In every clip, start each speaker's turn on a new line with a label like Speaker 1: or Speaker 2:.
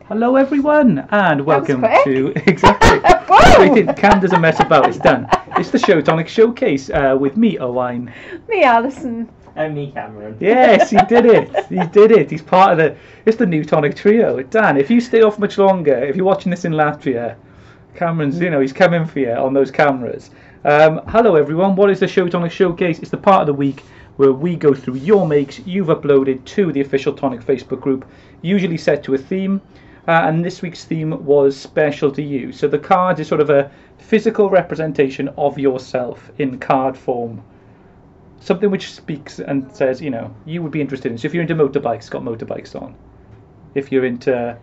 Speaker 1: Hello everyone and welcome to
Speaker 2: exactly.
Speaker 1: Cam doesn't mess about, it's done. It's the Tonic Showcase with me, Owain.
Speaker 2: Me, Alison.
Speaker 3: And me, Cameron.
Speaker 1: Yes, he did it. He did it. He's part of it's the new Tonic Trio. Dan, if you stay off much longer, if you're watching this in Latvia, Cameron's, he's coming for you on those cameras. Hello everyone, what is the Tonic Showcase? It's the part of the week where we go through your makes you've uploaded to the official Tonic Facebook group, usually set to a theme. And this week's theme was special to you. So the card is sort of a physical representation of yourself in card form. Something which speaks and says, you would be interested in. So if you're into motorbikes, it's got motorbikes on. If you're into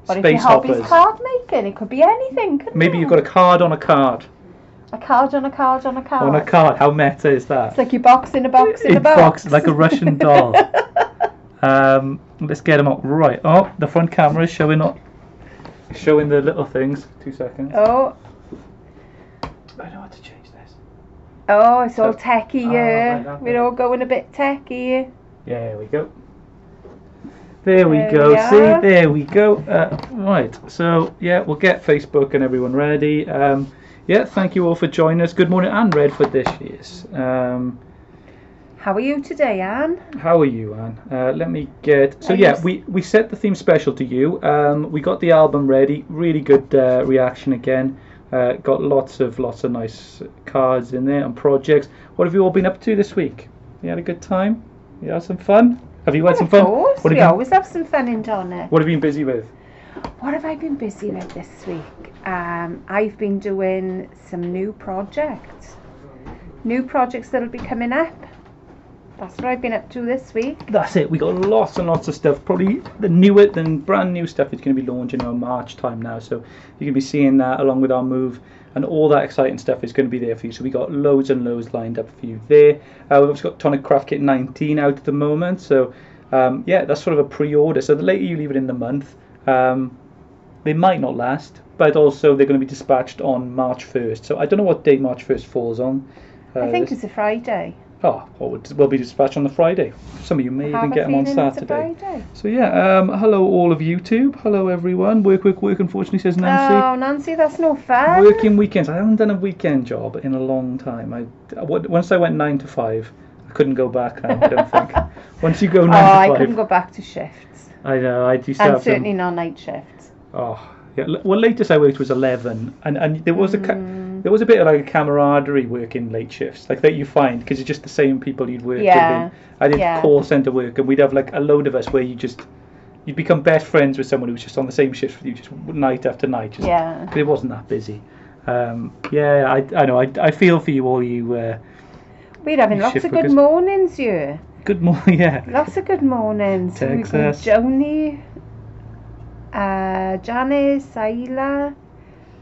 Speaker 1: space hoppers.
Speaker 2: If your hobby's card making, it could be anything, couldn't
Speaker 1: Maybe
Speaker 2: it?
Speaker 1: you've got a card on a card.
Speaker 2: A card on a card on a card.
Speaker 1: On a card. How meta is that?
Speaker 2: It's like your box in a box in a box.
Speaker 1: Like a Russian doll. Let's get them up. Right. Oh, the front camera is showing the little things. 2 seconds.
Speaker 2: Oh.
Speaker 1: I know how to change this.
Speaker 2: Oh, it's all techy here.
Speaker 1: Right,
Speaker 2: we're all going a bit techy.
Speaker 1: Yeah, there we go. There we go. See, there we go. Right. So yeah, we'll get Facebook and everyone ready. Yeah, thank you all for joining us. Good morning, Anne Redford. This is.
Speaker 2: How are you today, Anne?
Speaker 1: How are you, Anne? Let me get... So yeah, we set the theme special to you. We got the album ready. Really good reaction again. Got lots of nice cards in there and projects. What have you all been up to this week? You had a good time? You had some fun? Have you had some fun?
Speaker 2: Of course, we always have some fun in Tonic.
Speaker 1: What have you been busy with?
Speaker 2: What have I been busy with this week? I've been doing some new projects. New projects that'll be coming up. That's what I've been up to this week. That's
Speaker 1: it. We got lots and lots of stuff. Probably the brand new stuff is going to be launching around March time now. So you're going to be seeing that along with our move, and all that exciting stuff is going to be there for you. So we got loads and loads lined up for you there. We've also got Tonic Craft Kit 19 out at the moment. So yeah, that's sort of a pre-order. So the later you leave it in the month, they might not last, but also they're going to be dispatched on March 1st. So I don't know what day March 1st falls on.
Speaker 2: I think it's a Friday.
Speaker 1: Oh, we'll be dispatched on the Friday. Some of you may even get them on Saturday. So yeah, hello all of YouTube. Hello everyone. Work, unfortunately, says Nancy.
Speaker 2: Oh, Nancy, that's no fun.
Speaker 1: Working weekends. I haven't done a weekend job in a long time. Once I went 9 to 5, I couldn't go back now, I don't think. Once you go 9 to 5.
Speaker 2: I couldn't go back to shifts.
Speaker 1: I know, I used to
Speaker 2: and
Speaker 1: have
Speaker 2: certainly not night shifts.
Speaker 1: Oh, yeah. Well, latest I worked was 11, and there was there was a bit of like a camaraderie working late shifts, like that you find because it's just the same people you'd work with. I did call centre work, and we'd have like a load of us where you'd become best friends with someone who was just on the same shift with you, just night after night. Because it wasn't that busy. Yeah, I know. I feel for you all.
Speaker 2: We're having lots of good mornings here.
Speaker 1: Good morning, yeah.
Speaker 2: Lots of good mornings.
Speaker 1: Texas.
Speaker 2: Joni, Janice, Ayla.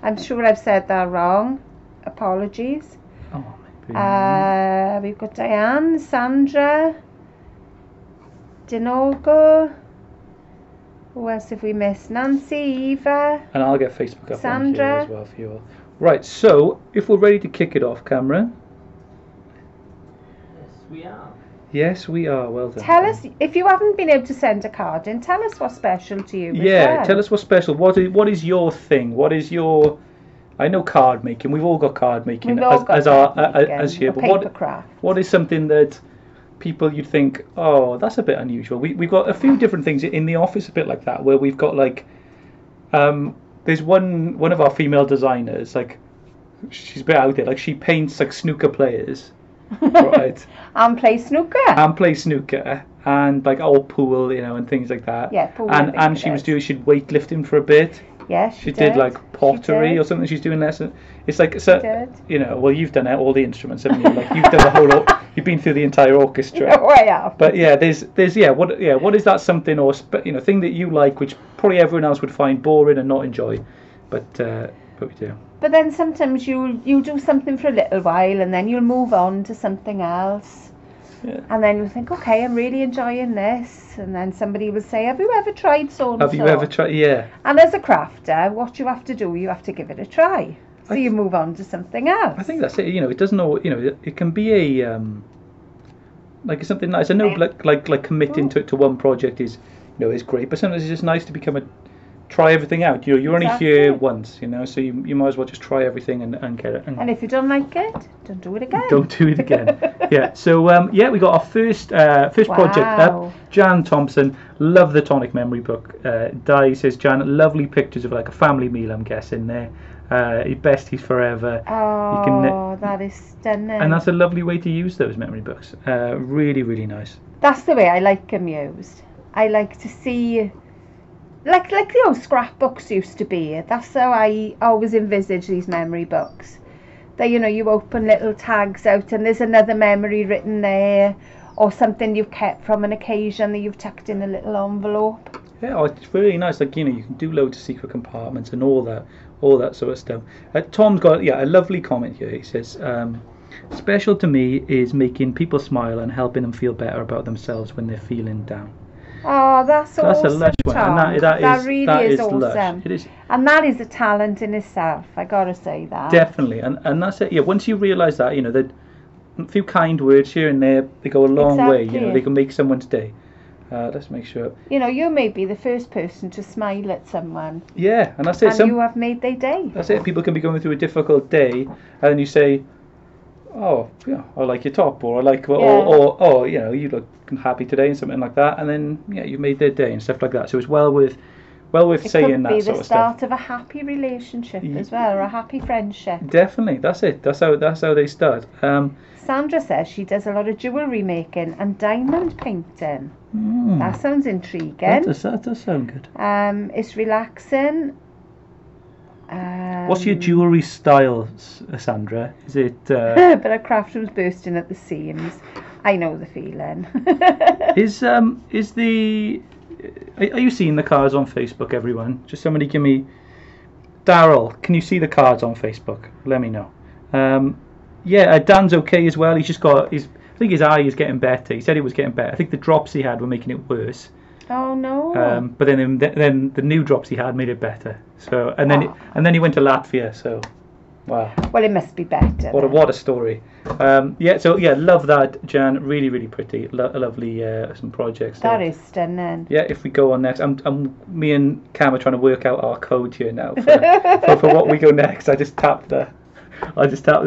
Speaker 2: I'm sure I've said that wrong. Apologies.
Speaker 1: Oh, maybe.
Speaker 2: We've got Diane, Sandra, Dinogo. Who else have we missed? Nancy, Eva.
Speaker 1: And I'll get Facebook up
Speaker 2: Sandra.
Speaker 1: on here as well for you all. Right, so if we're ready to kick it off, Cameron.
Speaker 3: Yes, we are.
Speaker 1: Yes, we are. Well done.
Speaker 2: Tell us, if you haven't been able to send a card in, tell us what's special to you.
Speaker 1: Yeah, tell us what's special. What is your thing? What is your... I know card making. We've all got card making as here. But
Speaker 2: papercraft.
Speaker 1: What is something that people you'd think, oh, that's a bit unusual? We've got a few different things in the office, a bit like that, where we've got like, there's one of our female designers, like, she's a bit out there, like she paints like snooker players, right?
Speaker 2: And play snooker. And like old pool, and things like that.
Speaker 1: Yeah, pool. And she'd weightlifting for a bit.
Speaker 2: Yes,
Speaker 1: she did like pottery or something. She's doing lessons. It's like well, you've done all the instruments, haven't you? Like you've done the whole. You've been through the entire orchestra.
Speaker 2: No, I have.
Speaker 1: But yeah, there's what is that something or thing that you like, which probably everyone else would find boring and not enjoy, but we do.
Speaker 2: But then sometimes you'll do something for a little while and then you'll move on to something else. Yeah. And then you'll think, okay, I'm really enjoying this. And then somebody will say, have you ever tried so-and-so?
Speaker 1: Have you ever tried, yeah.
Speaker 2: And as a crafter, what you have to do, you have to give it a try. So you move on to something else.
Speaker 1: I think that's it. It doesn't know, it can be a, like something nice. I know like committing to one project is, is great. But sometimes it's just nice to become try everything out. You're only
Speaker 2: Exactly.
Speaker 1: here once, so you might as well just try everything and get it.
Speaker 2: And if you don't like it, don't do it again.
Speaker 1: Don't do it again. Yeah. So we got our first project up. Jan Thompson, love the Tonic memory book. Di says, Jan, lovely pictures of like a family meal, I'm guessing there. Besties forever.
Speaker 2: Oh, that is stunning.
Speaker 1: And that's a lovely way to use those memory books. Really, really nice.
Speaker 2: That's the way I like them used. I like to see, like the old scrapbooks used to be. That's how I always envisage these memory books. That, you open little tags out and there's another memory written there, or something you've kept from an occasion that you've tucked in a little envelope.
Speaker 1: Yeah, it's really nice. Like, you can do loads of secret compartments and all that sort of stuff. Tom's got a lovely comment here. He says, special to me is making people smile and helping them feel better about themselves when they're feeling down.
Speaker 2: Oh, that's awesome,
Speaker 1: a lush one.
Speaker 2: Tom.
Speaker 1: And
Speaker 2: that really is awesome.
Speaker 1: Lush. It is.
Speaker 2: And that is a talent in itself, I gotta say that.
Speaker 1: Definitely. And that's it. Yeah, once you realise that, that a few kind words here and there, they go a long way. They can make someone's day. Let's make sure.
Speaker 2: You may be the first person to smile at someone.
Speaker 1: Yeah, and that's it.
Speaker 2: And you have made their day.
Speaker 1: That's it. People can be going through a difficult day, and then you say, "Oh, yeah, I like your top," or "I like," or you look happy today, and something like that. And then you made their day and stuff like that. So it's well worth saying that sort of stuff. It could be the start
Speaker 2: of a happy relationship as well, or a happy friendship.
Speaker 1: Definitely, that's it. That's how they start.
Speaker 2: Sandra says she does a lot of jewellery making and diamond painting. That sounds intriguing.
Speaker 1: That does sound good.
Speaker 2: It's relaxing.
Speaker 1: What's your jewellery style, Sandra? Is it...
Speaker 2: But a craft was bursting at the seams. I know the feeling.
Speaker 1: Are you seeing the cards on Facebook, everyone? Just somebody give me... Daryl, can you see the cards on Facebook? Let me know. Dan's okay as well. He's just got... I think his eye is getting better. He said it was getting better. I think the drops he had were making it worse.
Speaker 2: Oh no!
Speaker 1: But then the new drops he had made it better. So and then he went to Latvia. So, wow.
Speaker 2: Well, it must be better.
Speaker 1: What a story. Love that, Jan. Really, really pretty. Lovely some projects.
Speaker 2: That is stunning.
Speaker 1: Yeah, if we go on next, me and Cam are trying to work out our code here now for what we go next. I just tapped the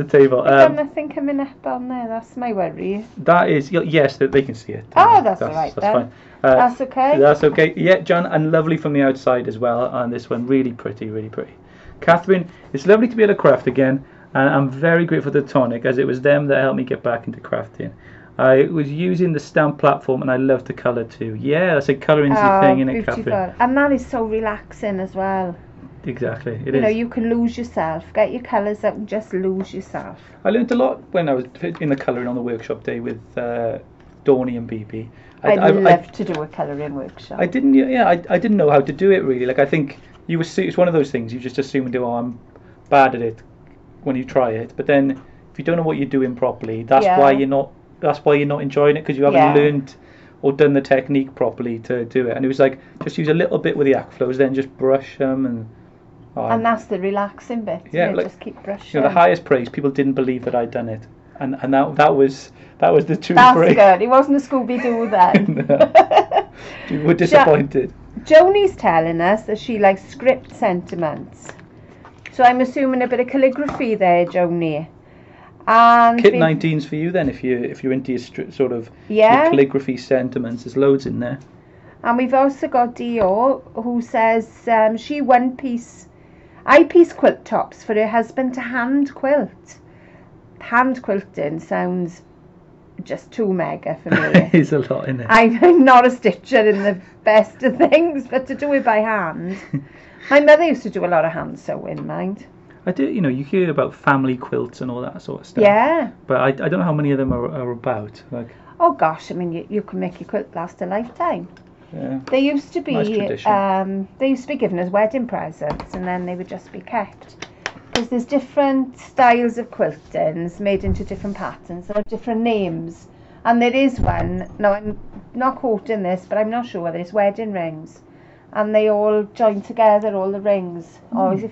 Speaker 1: table.
Speaker 2: I've got nothing coming up on there. That's my worry.
Speaker 1: That is yes, they can see it.
Speaker 2: Oh, that's all right. That's fine. That's okay.
Speaker 1: That's okay. Yeah, John, and lovely from the outside as well. On this one, really pretty, really pretty. Catherine, it's lovely to be able to craft again, and I'm very grateful to Tonic, as it was them that helped me get back into crafting. I was using the stamp platform, and I love to colour too. Yeah, that's a colouring's the thing, isn't it, Catherine?
Speaker 2: And that is so relaxing as well.
Speaker 1: Exactly, it is.
Speaker 2: You can lose yourself. Get your colours out and just lose yourself.
Speaker 1: I learned a lot when I was in the colouring on the workshop day with Dawny and BB.
Speaker 2: I'd love to do a colouring workshop.
Speaker 1: I didn't know how to do it really. Like, I think it's one of those things you just assume I'm bad at it when you try it. But then if you don't know what you're doing properly, that's why you're not enjoying it, because you haven't learned or done the technique properly to do it. And it was like, just use a little bit with the arc flows, then just brush them
Speaker 2: and that's the relaxing bit.
Speaker 1: Yeah,
Speaker 2: just keep brushing.
Speaker 1: The highest praise, people didn't believe that I'd done it, and that was the true
Speaker 2: That's
Speaker 1: praise.
Speaker 2: good. It wasn't a Scooby-Doo then.
Speaker 1: No. You were disappointed.
Speaker 2: Joni's telling us that she likes script sentiments, so I'm assuming a bit of calligraphy there, Joni. And
Speaker 1: Kit 19's for you then, if you're into your sort of your calligraphy sentiments. There's loads in there.
Speaker 2: And we've also got Dio, who says she eyepiece quilt tops for her husband to hand quilt. Hand quilting sounds just too mega for me.
Speaker 1: There's a lot in it.
Speaker 2: I'm not a stitcher in the best of things, but to do it by hand. My mother used to do a lot of hand sewing, mind.
Speaker 1: I do, you hear about family quilts and all that sort of stuff.
Speaker 2: Yeah.
Speaker 1: But I don't know how many of them are about. Like.
Speaker 2: Oh gosh, I mean, you can make your quilt last a lifetime.
Speaker 1: Yeah.
Speaker 2: They used to be,
Speaker 1: nice tradition.
Speaker 2: They used to be given as wedding presents, and then they would just be kept. Because there's different styles of quiltings made into different patterns. There are different names, and there is one. No, I'm not quoting this, but I'm not sure whether it's wedding rings, and they all join together, all the rings. Or is it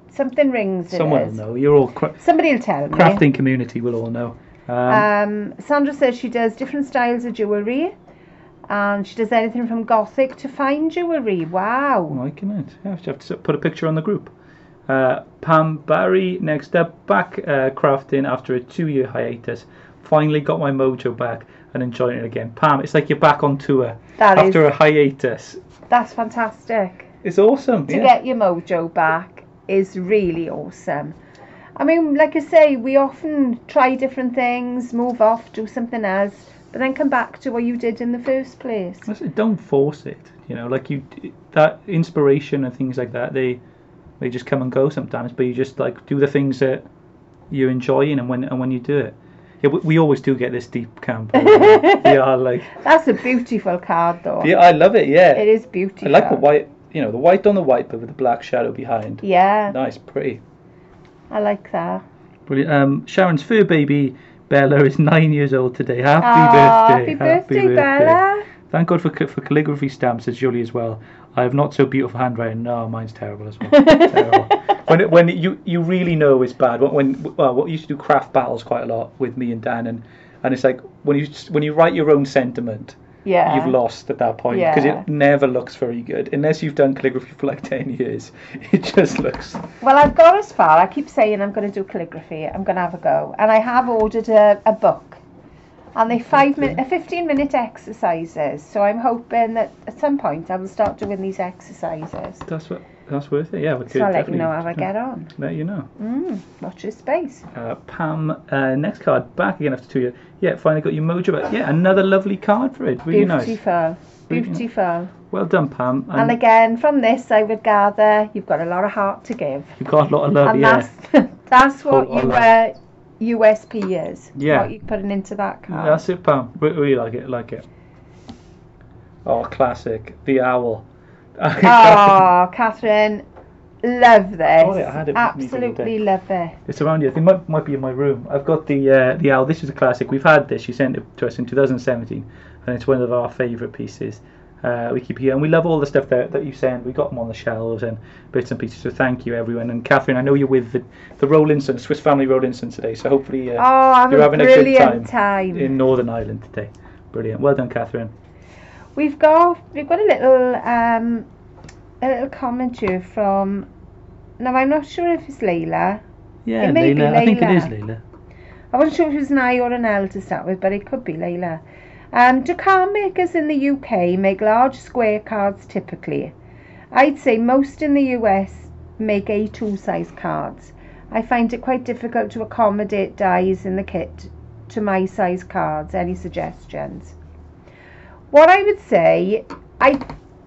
Speaker 2: something rings?
Speaker 1: Someone will know. You're all
Speaker 2: somebody will tell me.
Speaker 1: Crafting community will all know.
Speaker 2: Sandra says she does different styles of jewellery. And she does anything from gothic to fine jewellery. Wow.
Speaker 1: I'm liking it. Yeah, I have to put a picture on the group. Pam Barry, next up, back crafting after a 2-year hiatus. Finally got my mojo back and enjoying it again. Pam, it's like you're back on tour after a hiatus.
Speaker 2: That's fantastic.
Speaker 1: It's awesome.
Speaker 2: To get your mojo back is really awesome. I mean, like I say, we often try different things, move off, do something else, but then come back to what you did in the first place.
Speaker 1: Don't force it. You know, like that inspiration and things like that, they just come and go sometimes, but you just like do the things that you're enjoying, and when you do it. Yeah, we always do get this deep camp. Yeah, like
Speaker 2: that's a beautiful card, though.
Speaker 1: Yeah, I love it. Yeah,
Speaker 2: it is beautiful.
Speaker 1: I like the white. You know, the white on the white, but with the black shadow behind.
Speaker 2: Yeah,
Speaker 1: nice, pretty.
Speaker 2: I like that.
Speaker 1: Brilliant. Sharon's fur baby Bella is 9 years old today. Happy birthday!
Speaker 2: Happy birthday, Bella!
Speaker 1: Thank God for calligraphy stamps, says Julie as well. I have not so beautiful handwriting. No, mine's terrible as well. Terrible. When you really know it's bad. What used to do craft battles quite a lot with me and Dan, and it's like when you write your own sentiment, you've lost at that point, because it never looks very good unless you've done calligraphy for like 10 years. It just looks.
Speaker 2: Well, I've got as far. I keep saying I'm going to do calligraphy. I'm going to have a go, and I have ordered a book. And they're 15-minute exercises. So I'm hoping that at some point I will start doing these exercises.
Speaker 1: That's worth it. Yeah,
Speaker 2: so I'll let you know how I get on.
Speaker 1: Let you know.
Speaker 2: Watch your space.
Speaker 1: Pam, next card, back again after 2 years. Yeah, finally got your mojo back. Yeah, another lovely card for it. Really nice.
Speaker 2: Beautiful.
Speaker 1: Well done, Pam.
Speaker 2: And again, from this, I would gather you've got a lot of heart to give.
Speaker 1: You've got a lot of love.
Speaker 2: And that's what USP is.
Speaker 1: Yeah.
Speaker 2: What you're putting into that card.
Speaker 1: That's it, Pam. Really like it. Oh, classic. The owl.
Speaker 2: Oh, Catherine, love this.
Speaker 1: Oh, yeah, I had it
Speaker 2: absolutely love it.
Speaker 1: It's around here. I think it might be in my room. I've got the owl. This is a classic. We've had this. She sent it to us in 2017, and it's one of our favourite pieces. We keep here, and we love all the stuff that you send. We got them on the shelves and bits and pieces. So thank you, everyone. And Catherine, I know you're with the Rollinson, Swiss Family Rollinson today. So hopefully you're having a good time in Northern Ireland today. Brilliant. Well done, Catherine.
Speaker 2: We've got a little comment here from. Now I'm not sure if it's Layla.
Speaker 1: Yeah, Layla. I think it is Layla.
Speaker 2: I wasn't sure if it was an I or an L to start with, but it could be Layla. Do card makers in the UK make large square cards typically? I'd say most in the US make A2 size cards. I find it quite difficult to accommodate dies in the kit to my size cards. Any suggestions? What I would say,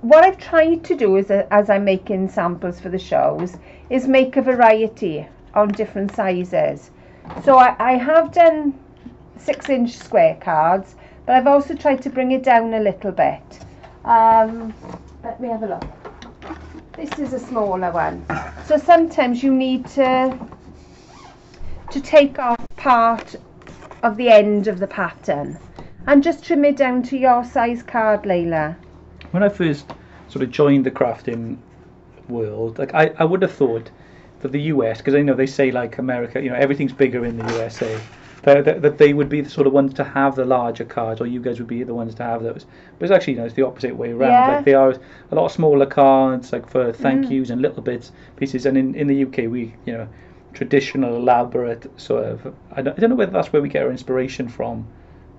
Speaker 2: what I've tried to do is, as I'm making samples for the shows, is make a variety on different sizes. So I have done 6-inch square cards, but I've also tried to bring it down a little bit. Let me have a look. This is a smaller one. So sometimes you need to take off part of the end of the pattern and just trim it down to your size card, Layla.
Speaker 1: When I first sort of joined the crafting world, like I would have thought that the US, because I know they say like America, you know, everything's bigger in the USA, that they would be the sort of ones to have the larger cards, or you guys would be the ones to have those. But it's actually, you know, it's the opposite way around.
Speaker 2: Yeah.
Speaker 1: Like they are a lot of smaller cards, like for thank yous and little bits pieces. And in the UK, we, you know, traditional, elaborate sort of. I don't know whether that's where we get our inspiration from.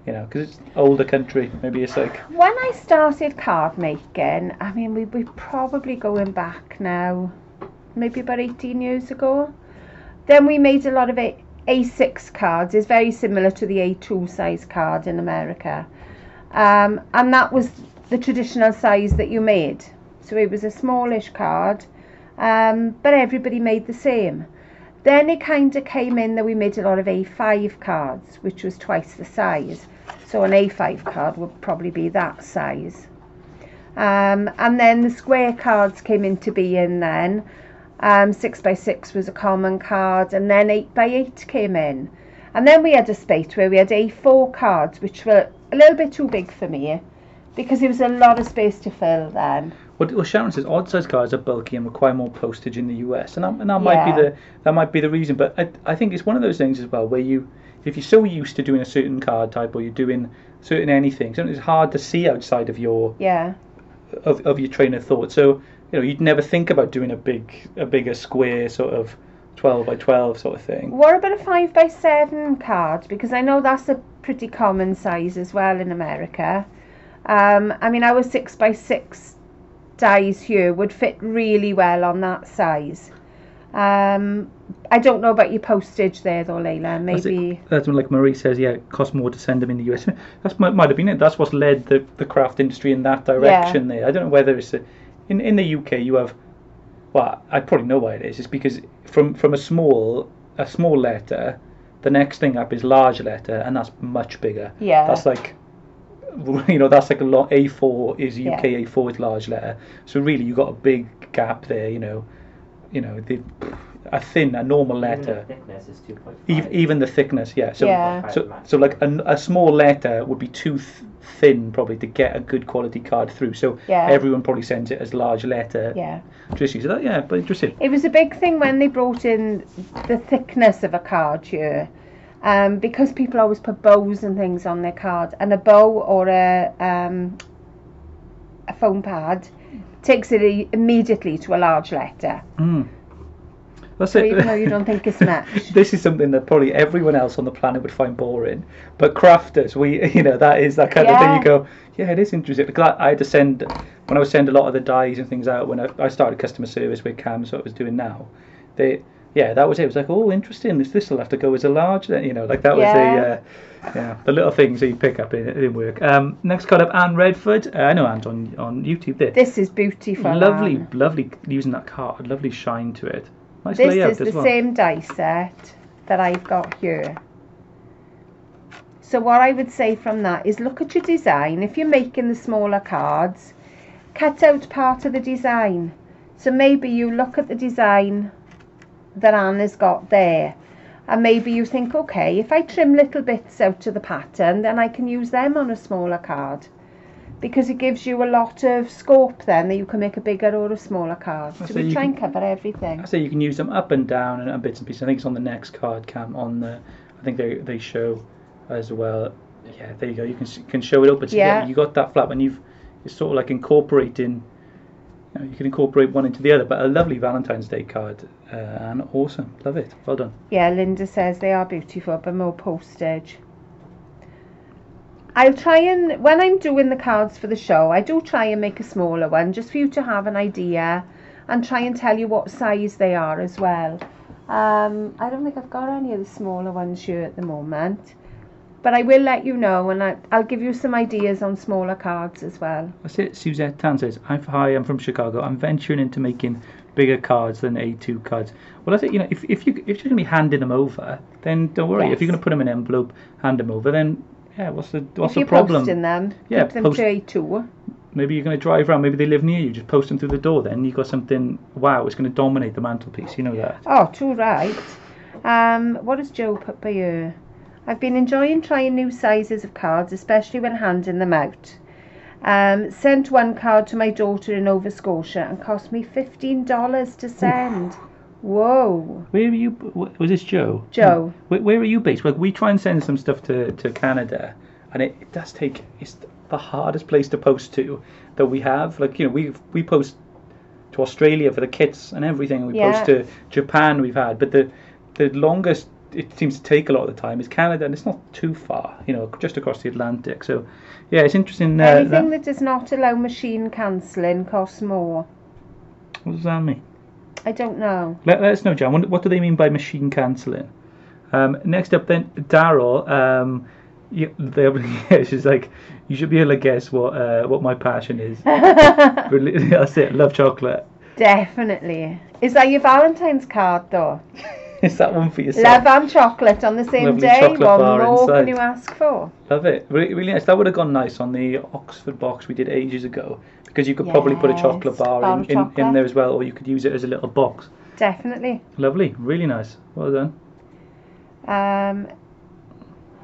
Speaker 1: You know, because it's older country. Maybe it's like.
Speaker 2: When I started card making, I mean, we're probably going back now, maybe about 18 years ago. Then we made a lot of A6 cards. It's very similar to the A2 size card in America. And that was the traditional size that you made. So it was a smallish card, but everybody made the same. Then it kind of came in that we made a lot of A5 cards, which was twice the size. So an A5 card would probably be that size. And then the square cards came into being then. 6x6 was a common card, and then 8x8 came in. And then we had a space where we had A4 cards, which were a little bit too big for me, because there was a lot of space to fill then.
Speaker 1: Well, Sharon says odd size cards are bulky and require more postage in the US, and that might be the reason. But I think it's one of those things as well where if you're so used to doing a certain card type, or you're doing certain anything. Something that's hard to see outside of your
Speaker 2: Yeah.
Speaker 1: of your train of thought. So you'd never think about doing a bigger square sort of 12 by 12 sort of thing.
Speaker 2: What about a 5 by 7 card? Because I know that's a pretty common size as well in America. I mean, our 6 by 6 dies here would fit really well on that size. I don't know about your postage there though, Layla. Maybe
Speaker 1: that's when, like Marie says, yeah, it costs more to send them in the US. That might have been it. That's what's led the craft industry in that direction. There, I don't know whether it's in the UK you have. Well, I probably know why it is. It's because from a small letter, the next thing up is large letter, and that's much bigger.
Speaker 2: Yeah.
Speaker 1: That's like, that's like a lot. A4 is UK, A4 is large letter. So really, you got a big gap there. A normal letter.
Speaker 3: Even the thickness is 2.5.
Speaker 1: Even the thickness, yeah. So
Speaker 2: Yeah.
Speaker 1: so like a small letter would be too thin probably to get a good quality card through. So everyone probably sends it as large letter.
Speaker 2: Yeah.
Speaker 1: Just use that, yeah, but interesting.
Speaker 2: It was a big thing when they brought in the thickness of a card here, because people always put bows and things on their cards, and a bow or a foam pad takes it immediately to a large letter.
Speaker 1: That's
Speaker 2: So
Speaker 1: it.
Speaker 2: even though you don't think it's much.
Speaker 1: This is something that probably everyone else on the planet would find boring, but crafters, that is that kind of thing. You go, yeah, it is interesting. Because I had to send, when I was sending a lot of the dies and things out when I started customer service with Cam, so I was doing now. That was it. It was like, oh, interesting. This will have to go as a large. Like that was the little things that you pick up in work. Next card up, Anne Redford. I know Anne's on YouTube there.
Speaker 2: This is beautiful.
Speaker 1: Lovely using that card. Lovely shine to it. Nice
Speaker 2: This
Speaker 1: layout
Speaker 2: is
Speaker 1: as
Speaker 2: the
Speaker 1: well.
Speaker 2: same die set that I've got here. So what I would say from that is look at your design. If you're making the smaller cards, cut out part of the design. So maybe you look at the design that Anne has got there, and maybe you think, okay, if I trim little bits out of the pattern, then I can use them on a smaller card, because it gives you a lot of scope then that you can make a bigger or a smaller card. So we try and cover everything.
Speaker 1: I say you can use them up and down and bits and pieces. I think it's on the next card, Cam. I think they show as well. Yeah, there you go. You can show it up, but you got that flap, and it's sort of like incorporating. You can incorporate one into the other. But a lovely Valentine's Day card, and awesome. Love it. Well done.
Speaker 2: Yeah, Linda says they are beautiful, but more postage. I'll try and, when I'm doing the cards for the show, I do try and make a smaller one, just for you to have an idea, and try and tell you what size they are as well. I don't think I've got any of the smaller ones here at the moment, but I will let you know, and I'll give you some ideas on smaller cards as well.
Speaker 1: That's it. Suzette Tan says, hi, I'm from Chicago. I'm venturing into making bigger cards than A2 cards. Well, that's it. If you're going to be handing them over, then don't worry.
Speaker 2: Yes.
Speaker 1: If you're going to put them in an envelope, hand them over, then what's the problem?
Speaker 2: If you're posting them, keep them to A2.
Speaker 1: Maybe you're going to drive around. Maybe they live near you. Just post them through the door. Then you've got something. Wow, it's going to dominate the mantelpiece. You know that.
Speaker 2: Oh, too right. What does Joe put by you? I've been enjoying trying new sizes of cards, especially when handing them out. Sent one card to my daughter in Nova Scotia and cost me $15 to send. Whoa.
Speaker 1: Where are you? Was this Joe?
Speaker 2: Joe.
Speaker 1: Where are you based? Like, we try and send some stuff to Canada, and it does take. It's the hardest place to post to that we have. Like, we post to Australia for the kits and everything. We post to Japan. We've had, but the longest it seems to take a lot of the time is Canada, and it's not too far. Just across the Atlantic. So, yeah, it's interesting.
Speaker 2: Anything that does not allow machine cancelling costs more.
Speaker 1: What does that mean?
Speaker 2: I don't know.
Speaker 1: Let us know, Jan. What do they mean by machine cancelling? Next up, then, Daryl. She's like, you should be able to guess what my passion is. That's it. Love chocolate.
Speaker 2: Definitely. Is that your Valentine's card, though?
Speaker 1: Is that one for yourself?
Speaker 2: Love and chocolate on the same
Speaker 1: Lovely
Speaker 2: day.
Speaker 1: chocolate
Speaker 2: What
Speaker 1: bar
Speaker 2: more
Speaker 1: inside.
Speaker 2: can you ask for?
Speaker 1: Love it. Really, really nice. That would have gone nice on the Oxford box we did ages ago, because you could probably put a chocolate bar in there as well, or you could use it as a little box.
Speaker 2: Definitely.
Speaker 1: Lovely. Really nice. Well done.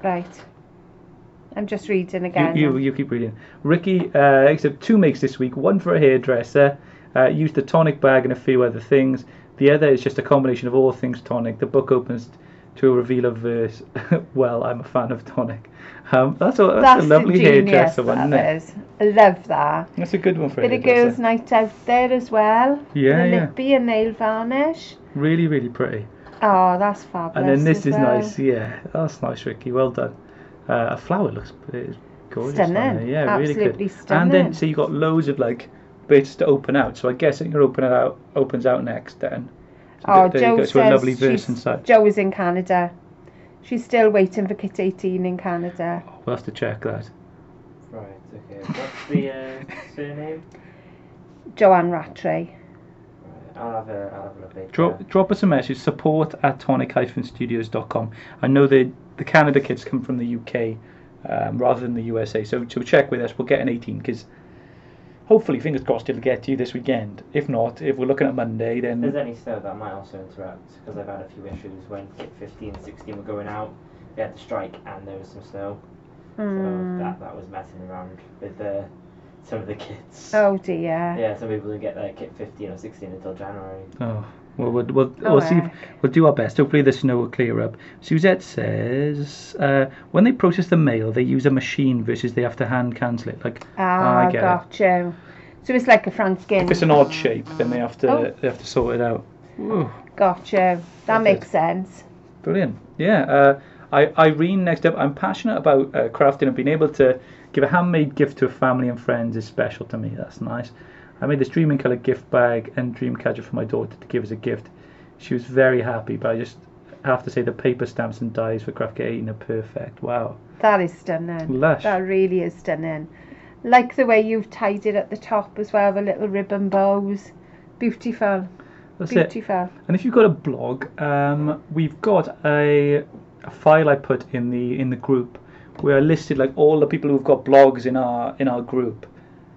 Speaker 2: Right. I'm just reading again.
Speaker 1: You keep reading. Ricky, except 2 makes this week. One for a hairdresser. Used the tonic bag and a few other things. The other is just a combination of all things tonic. The book opens to a reveal of verse. Well, I'm a fan of Tonic. That's a lovely hairdresser one, isn't it?
Speaker 2: Is. I love that.
Speaker 1: That's a good one for
Speaker 2: Bit of girls' night out there as well.
Speaker 1: Yeah,
Speaker 2: the lippy and nail varnish.
Speaker 1: Really, really pretty.
Speaker 2: Oh, that's fabulous.
Speaker 1: And then this is
Speaker 2: well.
Speaker 1: Nice. Yeah, that's nice, Ricky. Well done. A flower looks gorgeous.
Speaker 2: Stunning.
Speaker 1: Yeah,
Speaker 2: absolutely
Speaker 1: really good.
Speaker 2: Stunning.
Speaker 1: And then so you got loads of like bits to open out. So I guess your opens out next then. So
Speaker 2: Joe
Speaker 1: says a lovely verse inside.
Speaker 2: Joe is in Canada. She's still waiting for Kit 18 in Canada.
Speaker 1: Oh, we'll have to check that.
Speaker 3: Right, okay. What's the surname?
Speaker 2: Joanne Rattray.
Speaker 3: Right, I'll have a look.
Speaker 1: Drop us a message, support@tonic-studios.com. I know the Canada kits come from the UK rather than the USA, so check with us. We'll get an 18 because hopefully, fingers crossed, it'll get to you this weekend. If not, if we're looking at Monday, then...
Speaker 3: If there's any snow, that might also interrupt, because I've had a few issues when Kit 15 and 16 were going out. They had to strike and there was some snow. So that was messing around with some of the kits.
Speaker 2: Oh dear.
Speaker 3: Yeah, some people didn't get their Kit 15 or 16 until January.
Speaker 1: Oh, well, we'll see. We'll do our best. Hopefully the snow will clear up. Suzette says, when they process the mail, they use a machine versus they have to hand cancel it. Like, I get
Speaker 2: got you. So it's like a Franskin.
Speaker 1: If it's an odd shape, then they have to sort it out. Ooh.
Speaker 2: Got you. That makes sense.
Speaker 1: Brilliant. Yeah. Irene, next up. I'm passionate about crafting and being able to give a handmade gift to a family and friends is special to me. That's nice. I made this Dreaming Colour gift bag and dream catcher for my daughter to give as a gift. She was very happy, but I just have to say the paper stamps and dies for Craft Kit 18 are perfect. Wow.
Speaker 2: That is stunning.
Speaker 1: Lush.
Speaker 2: That really is stunning. Like the way you've tied it at the top as well, the little ribbon bows. Beautiful.
Speaker 1: That's
Speaker 2: Beautiful.
Speaker 1: it. And if you've got a blog, we've got a file I put in the group where I listed like all the people who've got blogs in our group.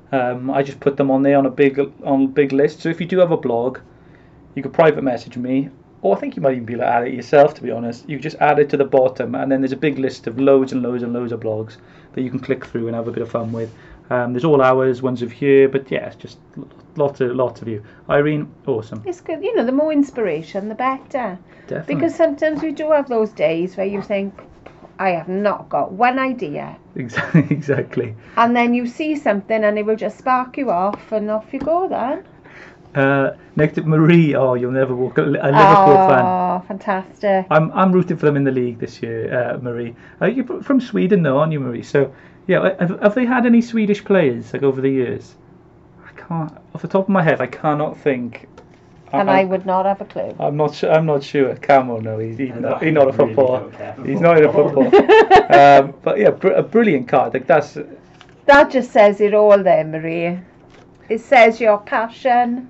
Speaker 1: I just put them on there on a big list. So if you do have a blog, you could private message me, or I think you might even be able to add it yourself. To be honest, you just add it to the bottom, and then there's a big list of loads and loads and loads of blogs that you can click through and have a bit of fun with. There's all ours, ones of here, but yeah, it's just lots of you. Irene, awesome.
Speaker 2: It's good. You know, the more inspiration, the better.
Speaker 1: Definitely.
Speaker 2: Because sometimes we do have those days where you think, I have not got one idea.
Speaker 1: Exactly.
Speaker 2: And then you see something and it will just spark you off and off you go then.
Speaker 1: Next up, Marie. Oh, you'll never walk. A Liverpool fan.
Speaker 2: Oh, fantastic.
Speaker 1: I'm rooting for them in the league this year, Marie. You're from Sweden, though, aren't you, Marie? So, yeah, have they had any Swedish players like over the years? I can't, off the top of my head, I cannot think.
Speaker 2: And I would not have a clue.
Speaker 1: I'm not sure. Camo, no, he's not a footballer.
Speaker 3: Really
Speaker 1: He's not in a football. But yeah, a brilliant card. Like
Speaker 2: that just says it all there, Marie. It says your passion.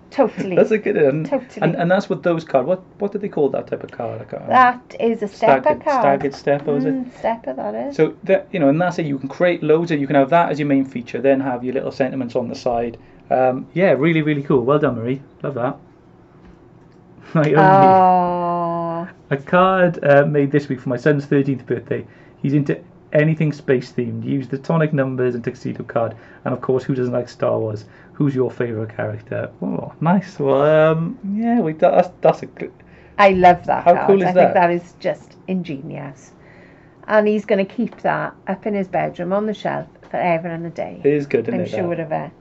Speaker 2: Totally.
Speaker 1: That's a good one.
Speaker 2: Totally.
Speaker 1: And that's what those cards. What do they call that type of card? I can't remember.
Speaker 2: That is a stepper card.
Speaker 1: Staggered stepper, is it?
Speaker 2: Stepper, that is.
Speaker 1: So that and that's it. You can create loads of. You can have that as your main feature. Then have your little sentiments on the side. Yeah, really, really cool. Well done, Marie. Love that. A card made this week for my son's 13th birthday. He's into anything space themed. Use the Tonic numbers and tuxedo card, and of course, who doesn't like Star Wars? Who's your favourite character? Oh, nice. Well, yeah, that's a good.
Speaker 2: I love that.
Speaker 1: How
Speaker 2: card.
Speaker 1: cool is
Speaker 2: I
Speaker 1: that?
Speaker 2: think that is just ingenious, and he's going to keep that up in his bedroom on the shelf forever and a day.
Speaker 1: It is good, isn't
Speaker 2: I'm
Speaker 1: it?
Speaker 2: sure of it.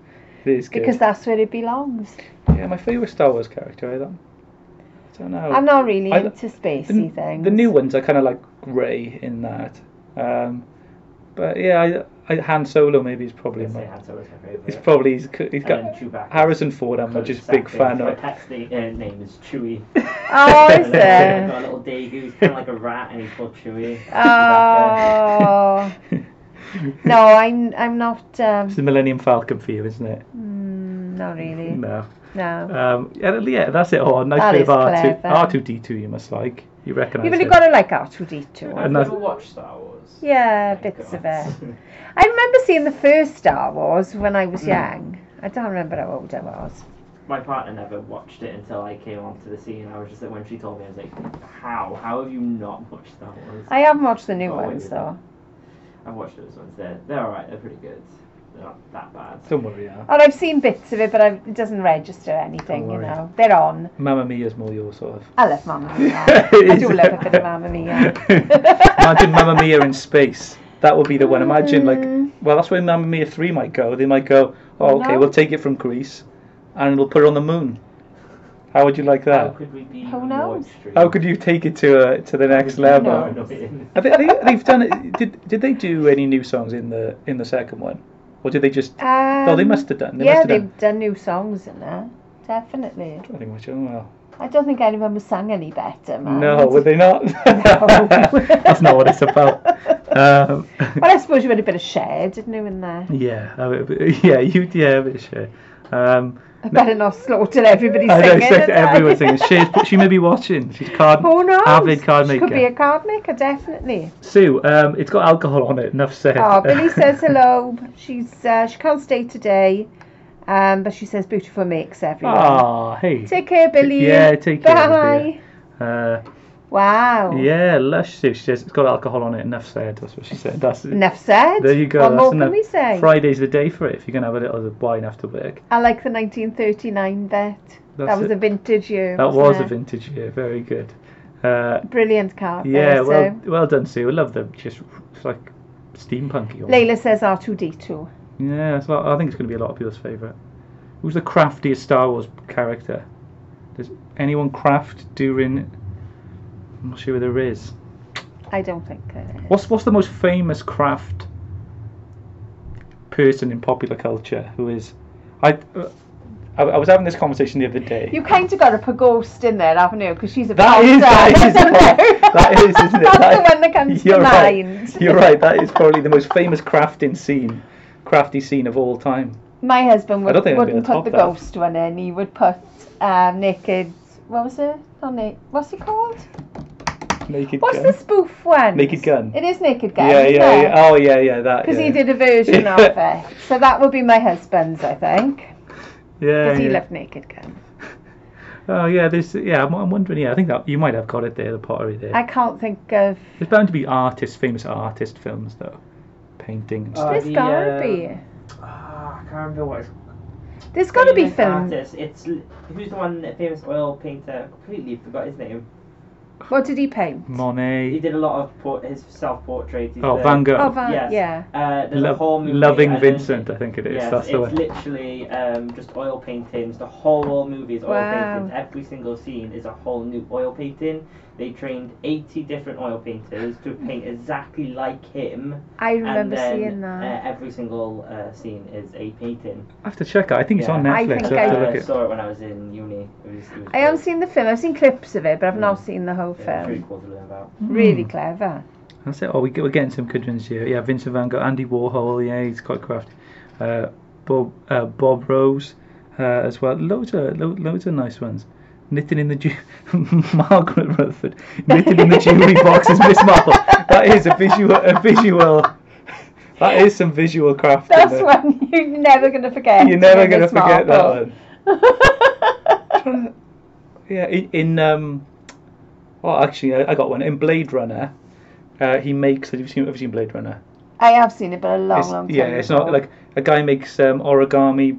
Speaker 1: It is good.
Speaker 2: Because that's where it belongs.
Speaker 1: Yeah, my favourite Star Wars character. I don't know.
Speaker 2: I'm not really into spacey things.
Speaker 1: The new ones are kind of like grey in that. But yeah, Han Solo maybe is probably my.
Speaker 3: Han Solo's my favourite.
Speaker 1: He's probably he's got Harrison Ford. I'm not just a big fan
Speaker 3: my
Speaker 1: of.
Speaker 3: pet's name is Chewie.
Speaker 2: Oh, is
Speaker 3: He's
Speaker 2: it?
Speaker 3: got a little Daegu. He's kind of like a rat, and he's called Chewie.
Speaker 2: Oh. No, I'm not.
Speaker 1: It's the Millennium Falcon for you, isn't it?
Speaker 2: Not really.
Speaker 1: No.
Speaker 2: No.
Speaker 1: Yeah, that's it. Oh, nice
Speaker 2: That
Speaker 1: bit
Speaker 2: is
Speaker 1: of
Speaker 2: clever.
Speaker 1: R2D2 you must like. You recognise
Speaker 2: You've
Speaker 1: it.
Speaker 2: only got to like R2D2.
Speaker 3: I've never watched Star Wars.
Speaker 2: Yeah, bits of it. I remember seeing the first Star Wars when I was young. I don't remember how old I was.
Speaker 3: My partner never watched it until I came onto the scene. I was just like, when she told me, I was like, how have you not watched Star Wars?
Speaker 2: I haven't watched the new
Speaker 3: Oh,
Speaker 2: ones
Speaker 3: wait,
Speaker 2: though.
Speaker 3: I've watched those ones. They're alright. They're pretty good. not that bad.
Speaker 1: Don't worry, yeah.
Speaker 2: And I've seen bits of it, but it doesn't register anything,
Speaker 1: Don't
Speaker 2: you
Speaker 1: worry.
Speaker 2: know. They're on.
Speaker 1: Mamma Mia's more your sort of.
Speaker 2: I love Mamma Mia. I do love a bit of Mamma Mia.
Speaker 1: Imagine Mamma Mia in space. That would be the one. Imagine well, that's where Mamma Mia 3 might go. They might go, oh, okay,
Speaker 2: No.
Speaker 1: we'll take it from Greece and we'll put it on the moon. How would you like
Speaker 3: How
Speaker 1: that?
Speaker 3: could we be
Speaker 2: Who
Speaker 3: even
Speaker 2: knows?
Speaker 3: more extreme?
Speaker 1: How could you take it to the next
Speaker 3: Who
Speaker 1: level?
Speaker 3: knows?
Speaker 1: They've done it. Did they do any new songs in the second one, or did they just? Oh, they must have done.
Speaker 2: They've done new songs in there. Definitely.
Speaker 1: I think much. Oh well.
Speaker 2: I don't think anyone was sung any better, man.
Speaker 1: No, would they not? That's not what it's about.
Speaker 2: Well, I suppose you had a bit of Cher, didn't you, in there?
Speaker 1: Yeah, a bit of shit.
Speaker 2: I better not slaughter everybody
Speaker 1: I
Speaker 2: singing.
Speaker 1: don't expect everyone singing. She may be watching. She's
Speaker 2: Who knows?
Speaker 1: avid card maker.
Speaker 2: She could be a card maker, definitely.
Speaker 1: Sue, it's got alcohol on it. Enough said.
Speaker 2: Oh, Billy says hello. She can't stay today, but she says beautiful makes everyone.
Speaker 1: Oh, hey.
Speaker 2: Take care, Billy.
Speaker 1: Yeah, take care.
Speaker 2: Bye. Wow.
Speaker 1: Yeah, lush. Sue. She says it's got alcohol on it. Enough said. That's what she said. That's it.
Speaker 2: Enough said.
Speaker 1: There you go.
Speaker 2: What
Speaker 1: That's
Speaker 2: more
Speaker 1: enough.
Speaker 2: can we say?
Speaker 1: Friday's the day for it. If you're gonna have a little wine after work.
Speaker 2: I like the 1939 bet. That was a vintage year.
Speaker 1: That
Speaker 2: wasn't
Speaker 1: was a
Speaker 2: it?
Speaker 1: vintage year. Very good.
Speaker 2: Brilliant card.
Speaker 1: Yeah,
Speaker 2: there,
Speaker 1: well done, Sue. I love them. Just it's like steampunky. Almost.
Speaker 2: Layla says R2D2.
Speaker 1: Yeah, I think it's going to be a lot of people's favourite. Who's the craftiest Star Wars character? Does anyone craft during? I'm not sure if there is.
Speaker 2: I don't think.
Speaker 1: What's the most famous craft person in popular culture who is? I was having this conversation the other day.
Speaker 2: You kind of got to put Ghost in there, haven't you? Because she's a
Speaker 1: That is, isn't it?
Speaker 2: That's the one that comes to mind.
Speaker 1: You're right. That is probably the most famous crafty scene of all time.
Speaker 2: My husband
Speaker 1: I don't think I'd be
Speaker 2: wouldn't
Speaker 1: able to
Speaker 2: put the
Speaker 1: top that.
Speaker 2: Ghost one in. He would put Naked. What was it? What's it called?
Speaker 1: Naked
Speaker 2: What's
Speaker 1: Gun.
Speaker 2: the spoof one?
Speaker 1: Naked Gun.
Speaker 2: It is Naked Gun.
Speaker 1: Yeah. Oh, yeah. That.
Speaker 2: Because
Speaker 1: yeah.
Speaker 2: he did a version of it. So that would be my husband's, I think.
Speaker 1: Yeah.
Speaker 2: Because he loved Naked Gun.
Speaker 1: Oh yeah, I'm wondering. Yeah, I think that you might have got it there, the pottery there.
Speaker 2: I can't think of.
Speaker 1: There's bound to be famous artist films though, painting and stuff.
Speaker 2: There's gotta be.
Speaker 3: I can't remember what it's.
Speaker 2: There's gotta be
Speaker 3: Famous
Speaker 2: films.
Speaker 3: artist. It's who's the one famous oil painter? Completely forgot his name.
Speaker 2: What did he paint?
Speaker 3: He
Speaker 1: Monet.
Speaker 3: did a lot of his self-portraits.
Speaker 1: Van Gogh.
Speaker 2: Oh,
Speaker 3: Yes.
Speaker 2: yeah.
Speaker 3: There's a whole movie,
Speaker 1: Loving
Speaker 3: and then-
Speaker 1: Vincent, I think it is.
Speaker 3: Yes,
Speaker 1: That's the
Speaker 3: it's
Speaker 1: one.
Speaker 3: literally just oil paintings. The whole movie is oil
Speaker 2: Wow.
Speaker 3: paintings. Every single scene is a whole new oil painting. They trained 80 different oil painters to paint exactly like him.
Speaker 2: I remember
Speaker 3: and then,
Speaker 2: seeing that.
Speaker 3: Every single scene is a painting.
Speaker 1: I have to check it. I think it's on
Speaker 3: Yeah.
Speaker 2: I
Speaker 1: Netflix.
Speaker 2: think
Speaker 1: I have to
Speaker 2: I-
Speaker 1: look
Speaker 3: I
Speaker 1: it.
Speaker 3: saw it when I was in uni. It was
Speaker 2: I haven't
Speaker 3: great.
Speaker 2: seen the film. I've seen clips of it, but I've
Speaker 3: Mm.
Speaker 2: not seen the whole
Speaker 3: Yeah, it's really
Speaker 2: film.
Speaker 3: cool to learn about.
Speaker 2: Really clever.
Speaker 1: That's it. Oh, we're getting some good ones here. Yeah, Vincent Van Gogh, Andy Warhol. Yeah, he's quite crafty. Bob Rose as well. Loads of nice ones. Knitting in the Margaret Rutherford. Knitting in the jewellery boxes, Miss Marple. That is a visual. That is some visual craft.
Speaker 2: That's one you're never going to forget.
Speaker 1: You're never going to
Speaker 2: Miss
Speaker 1: forget
Speaker 2: Marple.
Speaker 1: that one. Yeah, in well, actually, I got one in Blade Runner. He makes. Have you seen Blade Runner?
Speaker 2: I have seen it, but a long time
Speaker 1: Yeah, it's
Speaker 2: ago.
Speaker 1: not like a guy makes origami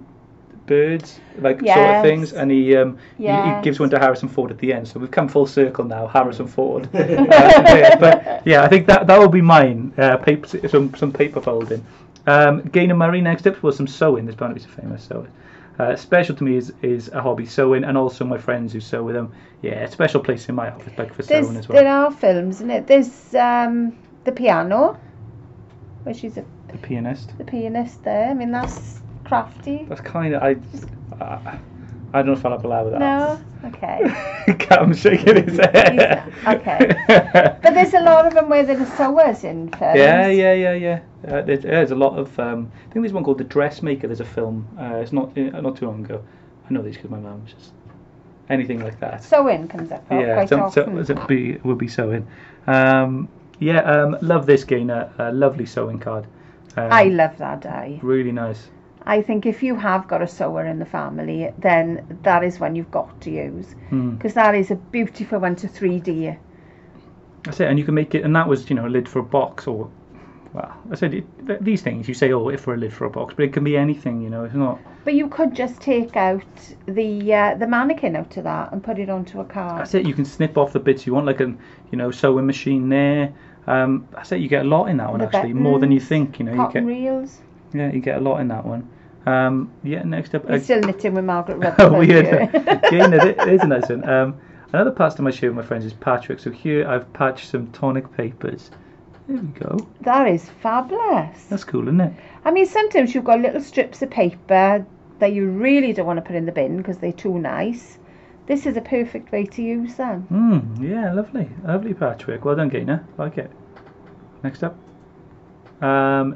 Speaker 1: birds, like sort of
Speaker 2: Yes.
Speaker 1: things, and he
Speaker 2: Yes.
Speaker 1: gives one to Harrison Ford at the end. So we've come full circle now, Harrison Ford. But yeah, I think that will be mine. Some paper folding. Gaynor Murray next up was some sewing. There's bound to be some famous sewing. Special to me is a hobby sewing, and also my friends who sew with them. Yeah, a special place in my office, like for sewing as well.
Speaker 2: There are films, isn't it? There's the piano, where she's
Speaker 1: The pianist.
Speaker 2: the pianist there. I mean, that's crafty.
Speaker 1: That's kind of I don't know if I'll allow that.
Speaker 2: No? Okay.
Speaker 1: Cam's shaking his head.
Speaker 2: Okay. But there's a lot of them where there are sewers in films.
Speaker 1: Yeah. There's a lot of. I think there's one called The Dressmaker. There's a film. It's not too long ago. I know these because my mum was just anything like that.
Speaker 2: Sewing comes up quite often.
Speaker 1: Would be sewing. Love this Gaynor. Lovely sewing card.
Speaker 2: I love that die.
Speaker 1: Really nice.
Speaker 2: I think if you have got a sewer in the family, then that is one you've got to use. Because that is a beautiful one to 3D.
Speaker 1: That's it, and you can make it. And that was a lid for a box or Well, I said these things. You say, "Oh, if for a lid for a box," but it can be anything. You know, it's not.
Speaker 2: But you could just take out the mannequin out of that and put it onto a card.
Speaker 1: That's it. You can snip off the bits you want, like a sewing machine there. That's it. You get a lot in that one,
Speaker 2: The
Speaker 1: actually, more than you think. You know,
Speaker 2: Cotton
Speaker 1: you
Speaker 2: reels.
Speaker 1: you get a lot in that one. Yeah, next up.
Speaker 2: You're still knitting with Margaret Rutherford.
Speaker 1: Weird.
Speaker 2: here.
Speaker 1: Yeah, no, it is a nice one. Another pastime I share with my friends is patchwork. So here I've patched some tonic papers. There we go.
Speaker 2: That is fabulous.
Speaker 1: That's cool, isn't it?
Speaker 2: I mean, sometimes you've got little strips of paper that you really don't want to put in the bin because they're too nice. This is a perfect way to use them.
Speaker 1: Yeah, lovely. Lovely patchwork. Well done, Gaynor. Like it. Next up.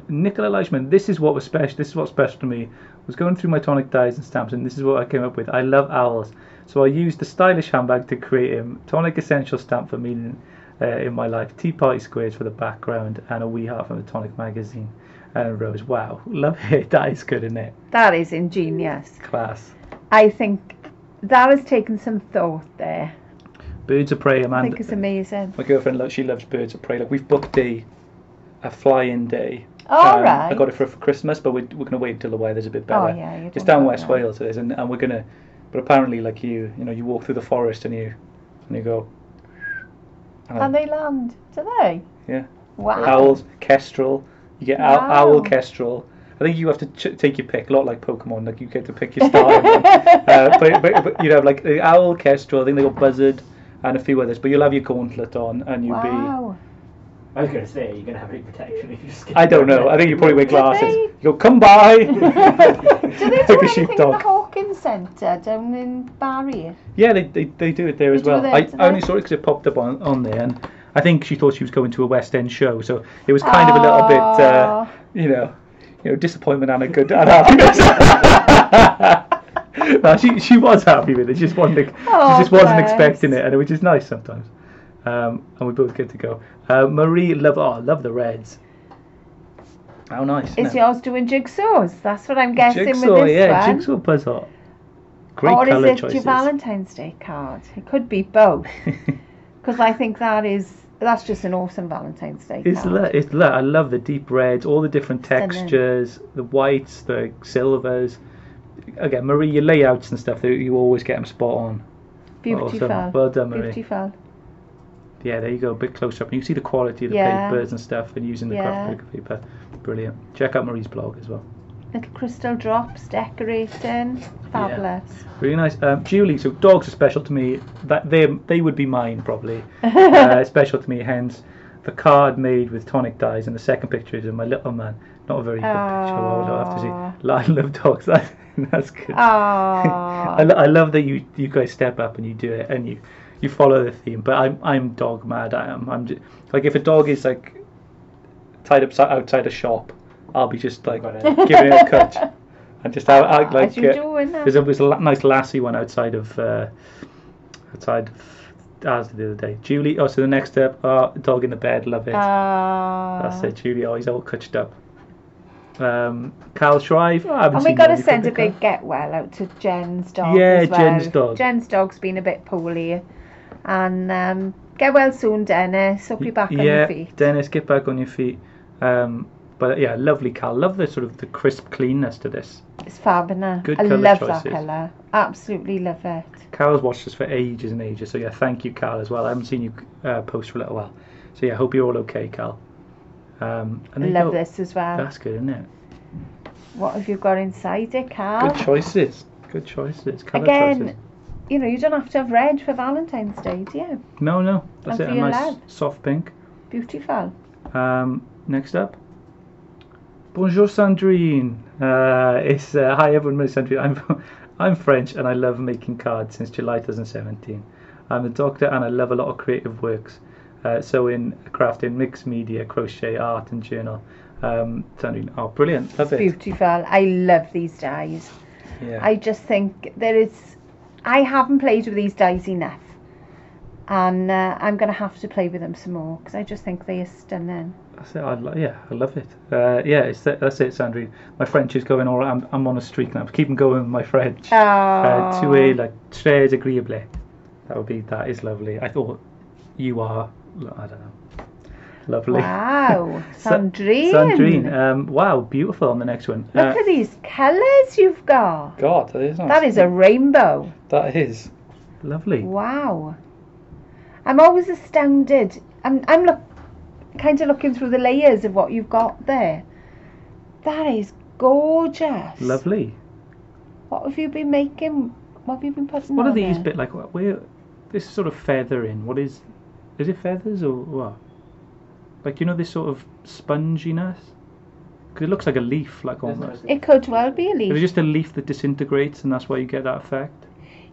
Speaker 1: Nicola Leishman. This is what was special. This is what's special to me. I was going through my tonic dies and stamps, and this is what I came up with. I love owls. So I used the stylish handbag to create him. Tonic essential stamp for me in my life. Tea party squares for the background, and a wee heart from the Tonic magazine. And Rose. Wow. Love it. That is good, isn't it?
Speaker 2: That is ingenious.
Speaker 1: Class.
Speaker 2: I think that has taken some thought there.
Speaker 1: Birds of Prey, Amanda.
Speaker 2: I think it's amazing.
Speaker 1: My girlfriend, she loves Birds of Prey. Like, we've booked a fly-in day.
Speaker 2: Right.
Speaker 1: I got it for Christmas, but we're going to wait until the weather's a bit better.
Speaker 2: Oh, yeah.
Speaker 1: It's down West Wales, it is, and we're going to... But apparently, like you walk through the forest and you go...
Speaker 2: And they land, do they?
Speaker 1: Yeah.
Speaker 2: Wow.
Speaker 1: Owls, kestrel. You get owl, kestrel. I think you have to take your pick, a lot like Pokemon. Like, you get to pick your starting one. But you know, like the owl, kestrel, I think they got buzzard and a few others. But you'll have your gauntlet on and you'll
Speaker 2: Wow.
Speaker 3: I was going to say, are you going to have any protection if you just get...
Speaker 1: I don't know. I think you probably wear glasses.
Speaker 2: they?
Speaker 1: You go, come by.
Speaker 2: Do they do
Speaker 1: Like a
Speaker 2: anything in the
Speaker 1: sheepdog.
Speaker 2: Hawkins Centre down in Barry?
Speaker 1: Yeah, they do it there as
Speaker 2: do
Speaker 1: well.
Speaker 2: it
Speaker 1: I
Speaker 2: there,
Speaker 1: only saw it because it popped up on there, and I think she thought she was going to a West End show, so it was kind of a little bit, disappointment and a good and happiness. No, she was happy with it. She just wasn't
Speaker 2: bless.
Speaker 1: expecting it, and which is nice sometimes. And we're both good to go. Marie, love the reds. How nice!
Speaker 2: Is yours doing jigsaws? That's what I'm guessing
Speaker 1: Jigsaw,
Speaker 2: with this one.
Speaker 1: jigsaw puzzle. Great
Speaker 2: or
Speaker 1: colour
Speaker 2: is it
Speaker 1: choices.
Speaker 2: your Valentine's Day card? It could be both. Because I think that's just an awesome Valentine's Day card.
Speaker 1: I love the deep reds, all the different textures, the whites, the silvers. Again, Marie, your layouts and stuff, you always get them spot on.
Speaker 2: Beautiful.
Speaker 1: Awesome. Well done, Marie.
Speaker 2: Beautiful.
Speaker 1: Yeah, there you go, a bit close up. And you can see the quality of the papers and stuff, and using the craft paper. Brilliant. Check out Marie's blog as well.
Speaker 2: Little crystal drops, decorating, fabulous.
Speaker 1: Yeah. Really nice. Julie, so dogs are special to me. That they would be mine probably. Special to me, hence the card made with tonic dyes, and the second picture is of my little man. Not a very good picture. I'll have to see. I love dogs. That's good. I love that you guys step up and you do it and you follow the theme. But I'm dog mad. I'm just, like, if a dog is like tied up outside a shop, I'll be just like giving it a cut and just out like
Speaker 2: as you do,
Speaker 1: there's a nice lassie one outside of ours the other day. Julie. Oh, so the next step, dog in the bed. Love it. That's it, Julie. Oh, he's all cutched up. Carl Shrive.
Speaker 2: And we got to send a big get well out to Jen's dog.
Speaker 1: Yeah,
Speaker 2: as well.
Speaker 1: Jen's dog.
Speaker 2: Jen's dog's been a bit poorly, and get well soon, Dennis. Hope you're back on your feet.
Speaker 1: Yeah, Dennis, get back on your feet. But yeah, lovely Carl. Love the sort of the crisp cleanness to this.
Speaker 2: It's fab, innit?
Speaker 1: Good
Speaker 2: I
Speaker 1: colour
Speaker 2: love
Speaker 1: choices.
Speaker 2: that colour. Absolutely love it.
Speaker 1: Carl's watched us for ages and ages, so yeah, thank you, Carl, as well. I haven't seen you post for a little while, so yeah, hope you're all okay, Carl. And
Speaker 2: I love this as well.
Speaker 1: That's good, isn't it?
Speaker 2: What have you got inside it, Carl?
Speaker 1: Good choices. Good choices. Colour
Speaker 2: Again,
Speaker 1: choices.
Speaker 2: you know, you don't have to have red for Valentine's Day, do you?
Speaker 1: No. That's
Speaker 2: And
Speaker 1: it.
Speaker 2: for
Speaker 1: A
Speaker 2: your
Speaker 1: nice
Speaker 2: lad.
Speaker 1: soft pink.
Speaker 2: Beautiful.
Speaker 1: Next up. Bonjour Sandrine. It's hi everyone, my Sandrine. I'm French and I love making cards since July 2017. I'm a doctor and I love a lot of creative works. Sewing, crafting, mixed media, crochet, art and journal. Sandrine, oh brilliant, love it.
Speaker 2: Beautiful. I love these dies.
Speaker 1: Yeah.
Speaker 2: I just think I haven't played with these dies enough, and I'm going to have to play with them some more because I just think they are stunning.
Speaker 1: That's it. I love it. That's it, Sandrine. My French is going all right. I'm on a streak now. Keep going with my French. Tu es like très agréable. That is lovely. I thought you are. I don't know. Lovely.
Speaker 2: Wow, Sandrine.
Speaker 1: Sandrine. Wow, beautiful on the next one.
Speaker 2: Look at these colours you've got.
Speaker 1: God, that is nice.
Speaker 2: That is a rainbow.
Speaker 1: That is lovely.
Speaker 2: Wow. I'm always astounded. I'm kind of looking through the layers of what you've got there. That is gorgeous.
Speaker 1: Lovely.
Speaker 2: What have you been making? What have you been putting
Speaker 1: What
Speaker 2: on
Speaker 1: are these
Speaker 2: there?
Speaker 1: bit like? Where this sort of feathering? What is it feathers or what? Like, you know, this sort of sponginess? Because it looks like a leaf, like almost.
Speaker 2: It could well be a
Speaker 1: Is it
Speaker 2: leaf.
Speaker 1: just a leaf that disintegrates and that's why you get that effect?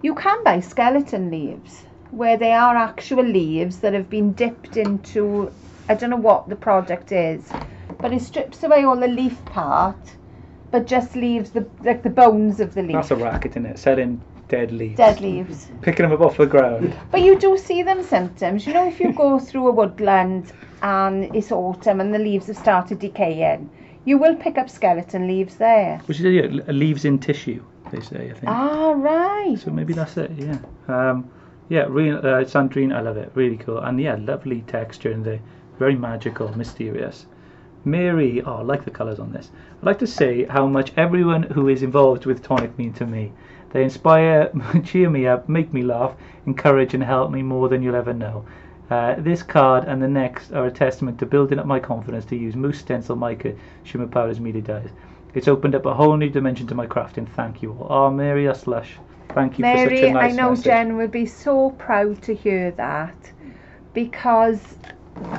Speaker 2: You can buy skeleton leaves, where they are actual leaves that have been dipped into, I don't know what the product is, but it strips away all the leaf part, but just leaves the bones of the leaf.
Speaker 1: That's a racket, isn't it? Selling dead leaves.
Speaker 2: Dead leaves.
Speaker 1: Picking them up off the ground.
Speaker 2: But you do see them sometimes. You know, if you go through a woodland and it's autumn and the leaves have started decaying, you will pick up skeleton leaves there.
Speaker 1: Which is, yeah, leaves in tissue, they say, I think.
Speaker 2: Ah, right.
Speaker 1: So maybe that's it, yeah. Yeah, really, Sandrine, I love it. Really cool. And yeah, lovely texture and very magical, mysterious. Mary, oh, I like the colours on this. I'd like to say how much everyone who is involved with Tonic mean to me. They inspire, cheer me up, make me laugh, encourage and help me more than you'll ever know. This card and the next are a testament to building up my confidence to use mousse, stencil, mica, shimmer powders, media dyes. It's opened up a whole new dimension to my crafting. Thank you all. Oh, Mary, that's lush. Thank you for such
Speaker 2: Mary,
Speaker 1: a nice
Speaker 2: I know
Speaker 1: message.
Speaker 2: Jen would be so proud to hear that, because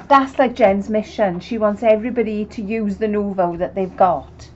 Speaker 2: that's like Jen's mission. She wants everybody to use the Nouveau that they've got,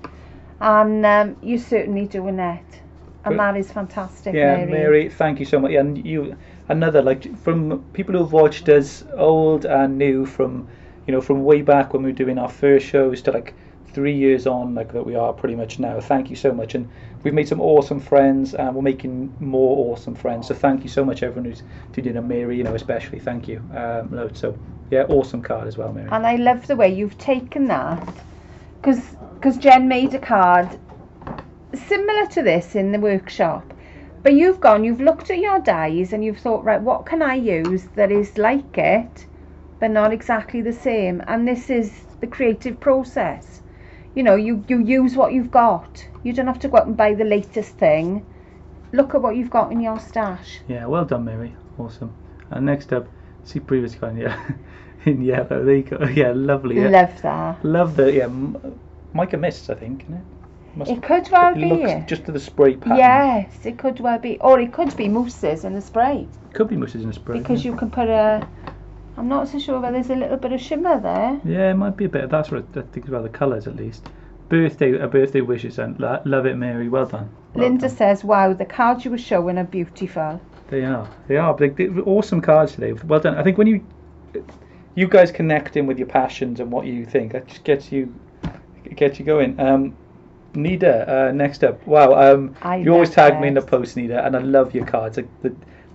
Speaker 2: and you're certainly doing it, and that is fantastic.
Speaker 1: Yeah,
Speaker 2: Mary.
Speaker 1: Mary, thank you so much. And you, another, like, from people who've watched us, old and new, from way back when we were doing our first shows to like 3 years on, like that we are pretty much now. Thank you so much, and we've made some awesome friends, and we're making more awesome friends. So thank you so much, everyone who's tuned in, and Mary, especially thank you. Loads. So yeah, awesome card as well, Mary.
Speaker 2: And I love the way you've taken that, because Jen made a card similar to this in the workshop, but you've looked at your dies and you've thought, right, what can I use that is like it but not exactly the same? And this is the creative process. You use what you've got. You don't have to go out and buy the latest thing. Look at what you've got in your stash.
Speaker 1: Yeah, well done, Mary. Awesome. And next up, see previous card, yeah, in yellow. There you go. Yeah, lovely. Yeah.
Speaker 2: Love that.
Speaker 1: Love the mica mists, I think, isn't it?
Speaker 2: It could well
Speaker 1: it
Speaker 2: be.
Speaker 1: Looks just to the spray pattern.
Speaker 2: Yes, it could well be. Or it could be mousses in the spray.
Speaker 1: Could be mousses in the spray.
Speaker 2: Because you can put I'm not so sure whether there's a little bit of shimmer there.
Speaker 1: Yeah, it might be a bit. That's what I think about the colours at least. Birthday wishes, and love it, Mary. Well done.
Speaker 2: Linda says, "Wow, the cards you were showing are beautiful."
Speaker 1: They are. They're awesome cards today. Well done. I think when you guys connecting with your passions and what you think, that just gets you going. Nida, next up. Wow, you always tag me in the post, Nida, and I love your cards. Like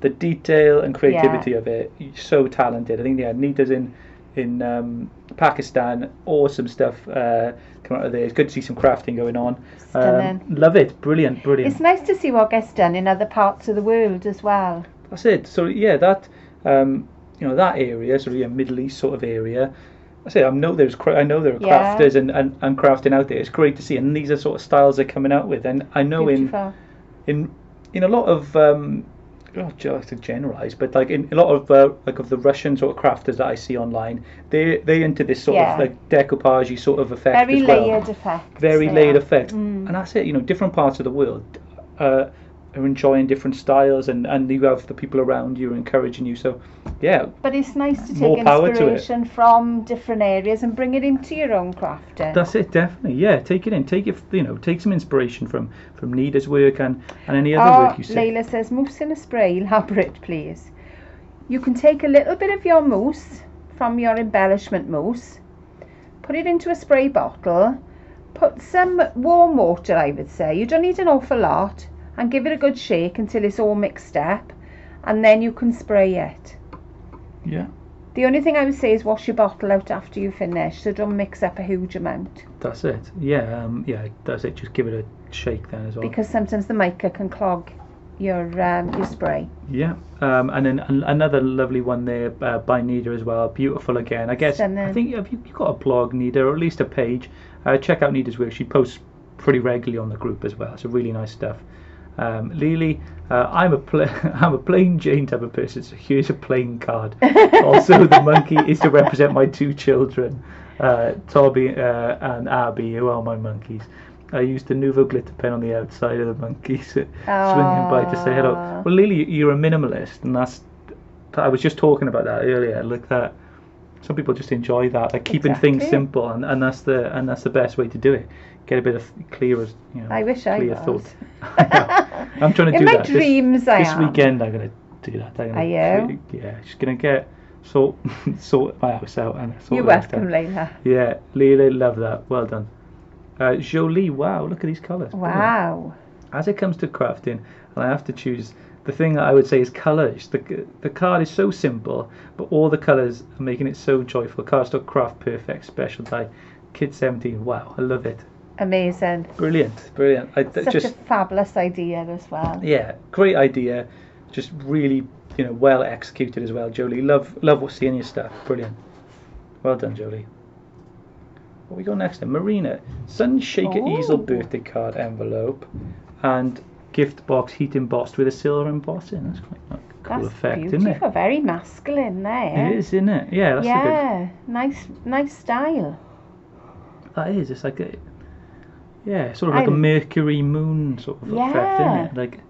Speaker 1: the detail and creativity of it. You're so talented. I think Nida's in Pakistan. Awesome stuff coming out of there. It's good to see some crafting going on.
Speaker 2: Stunning.
Speaker 1: Love it. Brilliant.
Speaker 2: It's nice to see what gets done in other parts of the world as well.
Speaker 1: That's it. So yeah, that that area, sort of Middle East sort of area. I know there are crafters and crafting out there. It's great to see, and these are sort of styles they're coming out with. And I know in a lot of not just to generalize, but like in a lot of like of the Russian sort of crafters that I see online, they into this sort of like decoupage sort of effect
Speaker 2: very
Speaker 1: as well.
Speaker 2: layered effect.
Speaker 1: Very layered effect, and that's it. Different parts of the world are enjoying different styles, and you have the people around you encouraging you. So yeah,
Speaker 2: but it's nice to take
Speaker 1: more
Speaker 2: inspiration from different areas and bring it into your own crafting.
Speaker 1: That's it, definitely. Yeah, take it in. Take some inspiration from Nida's work and any other work you see.
Speaker 2: Layla says, mousse in a spray, elaborate please. You can take a little bit of your mousse from your embellishment mousse, put it into a spray bottle, put some warm water, I would say. You don't need an awful lot, and give it a good shake until it's all mixed up, and then you can spray it.
Speaker 1: Yeah.
Speaker 2: The only thing I would say is wash your bottle out after you finish, so don't mix up a huge amount.
Speaker 1: That's it. Yeah, that's it. Just give it a shake then as well.
Speaker 2: Because sometimes the mica can clog. your spray.
Speaker 1: Yeah, and then another lovely one there by Nida as well. Beautiful again. I guess
Speaker 2: Stunning.
Speaker 1: I think you've got a blog, Nida, or at least a page. Check out Nida's work. She posts pretty regularly on the group as well. It's really nice stuff. Lily, I'm a plain Jane type of person, so here's a plain card. Also, the monkey is to represent my two children, Toby and Abby, who are my monkeys. I used the Nuvo glitter pen on the outside of the monkeys, swinging by to say hello. Well, Lily, you're a minimalist, and I was just talking about that earlier. Like that, some people just enjoy that, like keeping things simple, and that's the best way to do it. Get a bit of clear
Speaker 2: I wish I
Speaker 1: clear
Speaker 2: was.
Speaker 1: thought. I'm trying to do
Speaker 2: In my
Speaker 1: that.
Speaker 2: dreams,
Speaker 1: this weekend I'm going to do that.
Speaker 2: Are you?
Speaker 1: Yeah, just going to sort my house out and sort
Speaker 2: You're welcome, Layla.
Speaker 1: Yeah, Leila, love that. Well done. Jolie, wow, look at these colours.
Speaker 2: Wow.
Speaker 1: As it comes to crafting, and I have to choose, the thing that I would say is colours. The card is so simple, but all the colours are making it so joyful. Cardstock Craft Perfect Special Die, Kid 17. Wow, I love it.
Speaker 2: Amazing.
Speaker 1: Brilliant.
Speaker 2: Such a fabulous idea as well.
Speaker 1: Yeah, great idea. Just really, well executed as well, Jolie. Love seeing your stuff. Brilliant. Well done, Jolie. What we got next then? Marina. Sunshaker Easel birthday card envelope and gift box heat embossed with a silver embossing. That's quite a cool effect,
Speaker 2: beautiful.
Speaker 1: isn't it?
Speaker 2: Very masculine there.
Speaker 1: It is, isn't it? Yeah, that's a
Speaker 2: good. Nice style.
Speaker 1: That is. It's like sort of like a Mercury moon sort of effect, isn't it? Like.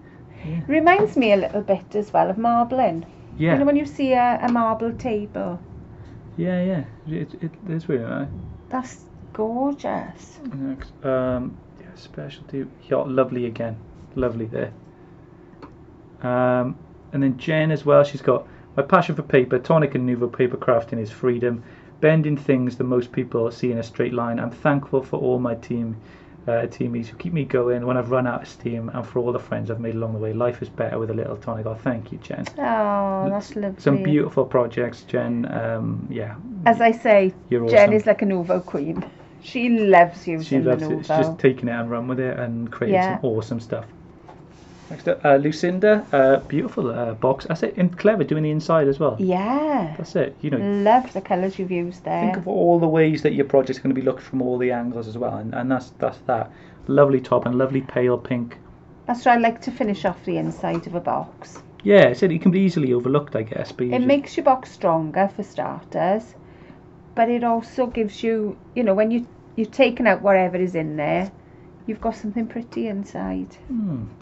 Speaker 1: Yeah.
Speaker 2: Reminds me a little bit as well of marbling.
Speaker 1: Yeah.
Speaker 2: You know when you see a marble table.
Speaker 1: Yeah. It's really nice.
Speaker 2: That's gorgeous.
Speaker 1: Next, specialty yacht, lovely again, lovely there. And then Jen as well. She's got my passion for paper, Tonic and Nuvo paper crafting is freedom, bending things that most people see in a straight line. I'm thankful for all my teamies who keep me going when I've run out of steam, and for all the friends I've made along the way. Life is better with a little tonic. Oh, thank you, Jen.
Speaker 2: Oh, that's lovely.
Speaker 1: Some beautiful projects, Jen.
Speaker 2: As I say,
Speaker 1: Jen
Speaker 2: awesome. Is like a Nuvo queen. She loves using the Nuvo.
Speaker 1: She's just taking it and run with it and creating some awesome stuff. Next up, Lucinda, beautiful box. That's it, and clever doing the inside as well.
Speaker 2: Yeah.
Speaker 1: That's it.
Speaker 2: Love the colours you've used there.
Speaker 1: Think of all the ways that your project's going to be looked from all the angles as well, and that's that. Lovely top and lovely pale pink.
Speaker 2: That's what I like to finish off the inside of a box.
Speaker 1: Yeah, it can be easily overlooked, I guess. But
Speaker 2: it makes your box stronger for starters, but it also gives you, when you've taken out whatever is in there, you've got something pretty inside.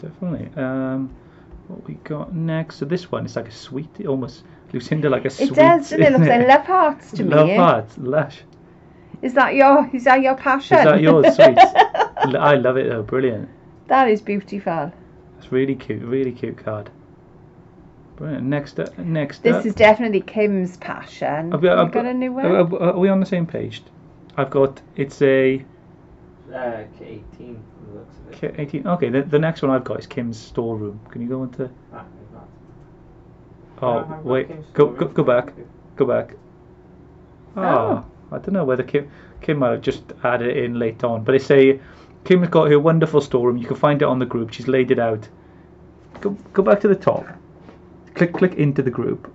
Speaker 1: Definitely. What we got next? So this one is like a sweet, almost Lucinda, like a sweet.
Speaker 2: It does, doesn't it? It looks like love hearts to me.
Speaker 1: Love hearts, lush.
Speaker 2: Is that your passion?
Speaker 1: Is that yours, sweet? I love it though. Brilliant.
Speaker 2: That is beautiful.
Speaker 1: It's really cute card. Brilliant. Next
Speaker 2: This is definitely Kim's passion. I've got a new one.
Speaker 1: Are we on the same page? It's a.
Speaker 3: Kit 18 from the looks of it.
Speaker 1: Kit 18. Okay, the next one I've got is Kim's storeroom. Can you go into? Oh wait, go back. Go back. Oh, I don't know whether Kim might have just added it in late on, but it's Kim's got her wonderful storeroom. You can find it on the group. She's laid it out. Go back to the top. Click into the group.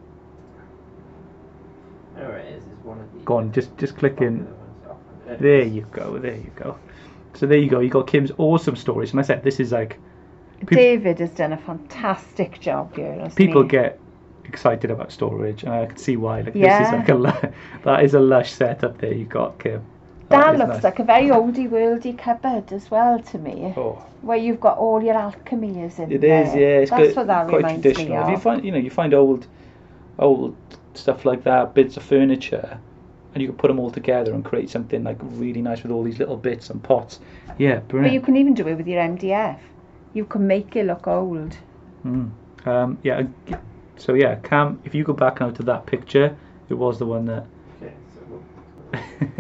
Speaker 3: There it is. It's one of these.
Speaker 1: Go on, just click in. There you go. So there you go. You got Kim's awesome stories, and I said this is like.
Speaker 2: David has done a fantastic job here.
Speaker 1: People get excited about storage, and I can see why. This is like that is a lush setup there you got, Kim.
Speaker 2: That looks like a very oldie worldy cupboard as well to me. Where you've got all your alchemies in there.
Speaker 1: It is, yeah. It's
Speaker 2: That's what that
Speaker 1: quite
Speaker 2: reminds
Speaker 1: traditional.
Speaker 2: me of.
Speaker 1: If you find old stuff like that, bits of furniture, and you can put them all together and create something like really nice with all these little bits and pots. Yeah, brilliant.
Speaker 2: But you can even do it with your MDF. You can make it look old.
Speaker 1: So yeah, Cam, if you go back now to that picture, it was the one that.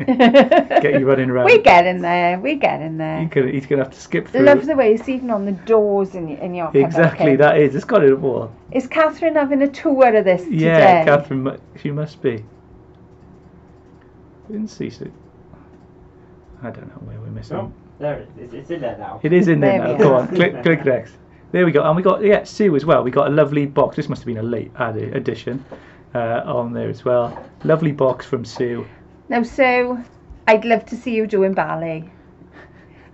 Speaker 1: Get you running around.
Speaker 2: We're getting there.
Speaker 1: He's gonna have to skip through.
Speaker 2: Love the way it's even on the doors in your cupboard.
Speaker 1: Exactly, that is. It's got it all.
Speaker 2: Is Catherine having a tour of this today?
Speaker 1: Yeah, Catherine, she must be. Didn't see it. I don't know where we're missing.
Speaker 3: Oh, there it is. It's in there now.
Speaker 1: It is in there now. Go on, click next. There we go. And we got, Sue as well. We got a lovely box. This must have been a late added addition on there as well. Lovely box from Sue.
Speaker 2: Now, Sue, I'd love to see you doing ballet.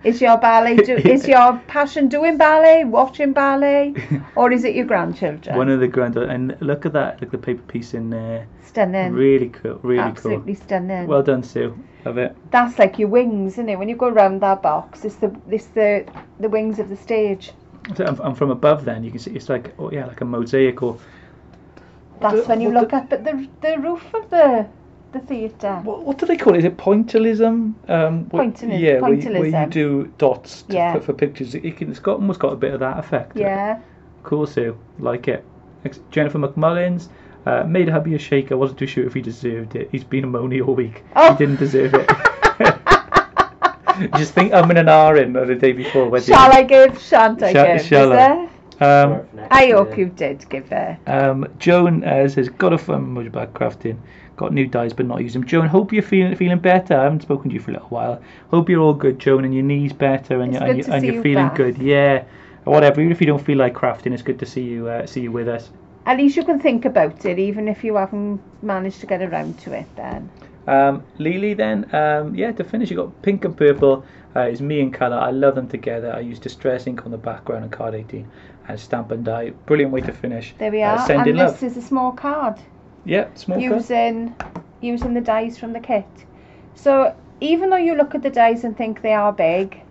Speaker 2: Is your passion doing ballet, watching ballet, or is it your grandchildren?
Speaker 1: One of the and look at that, look at the paper piece in there.
Speaker 2: Stunning.
Speaker 1: Really cool, really
Speaker 2: Absolutely
Speaker 1: cool.
Speaker 2: stunning.
Speaker 1: Well done, Sue. Love it.
Speaker 2: That's like your wings, isn't it? When you go around that box, it's the wings of the stage.
Speaker 1: And from above, then you can see it's like like a mosaic or.
Speaker 2: That's when you look up at the roof of the theatre.
Speaker 1: What do they call it? Is it pointillism?
Speaker 2: Pointillism.
Speaker 1: Where you do dots for pictures. It's almost got a bit of that effect.
Speaker 2: Yeah.
Speaker 1: Cool, Sue. Like it. Jennifer McMullins. Made hubby a shaker. Wasn't too sure if he deserved it. He's been a moany all week.
Speaker 2: Oh.
Speaker 1: He didn't deserve it. Just think I'm in an R in the day before.
Speaker 2: Shall I give? Shan't I give?
Speaker 1: Shall I?
Speaker 2: I hope you did give her.
Speaker 1: Joan says, got a fun motorbike crafting. Got new dyes but not used them. Joan, hope you're feeling better. I haven't spoken to you for a little while. Hope you're all good, Joan, and your knees better and you're feeling good. Yeah. Whatever. Even if you don't feel like crafting, it's good to see you with us.
Speaker 2: At least you can think about it, even if you haven't managed to get around to it then.
Speaker 1: Lily then, to finish, you got pink and purple. Is me and colour. I love them together. I use distress ink on the background and card 18 and stamp and die. Brilliant way to finish.
Speaker 2: There we are.
Speaker 1: Send
Speaker 2: and
Speaker 1: in
Speaker 2: this
Speaker 1: love.
Speaker 2: is a small card.
Speaker 1: Yeah, small card.
Speaker 2: Using the dies from the kit. So even though you look at the dies and think they are big,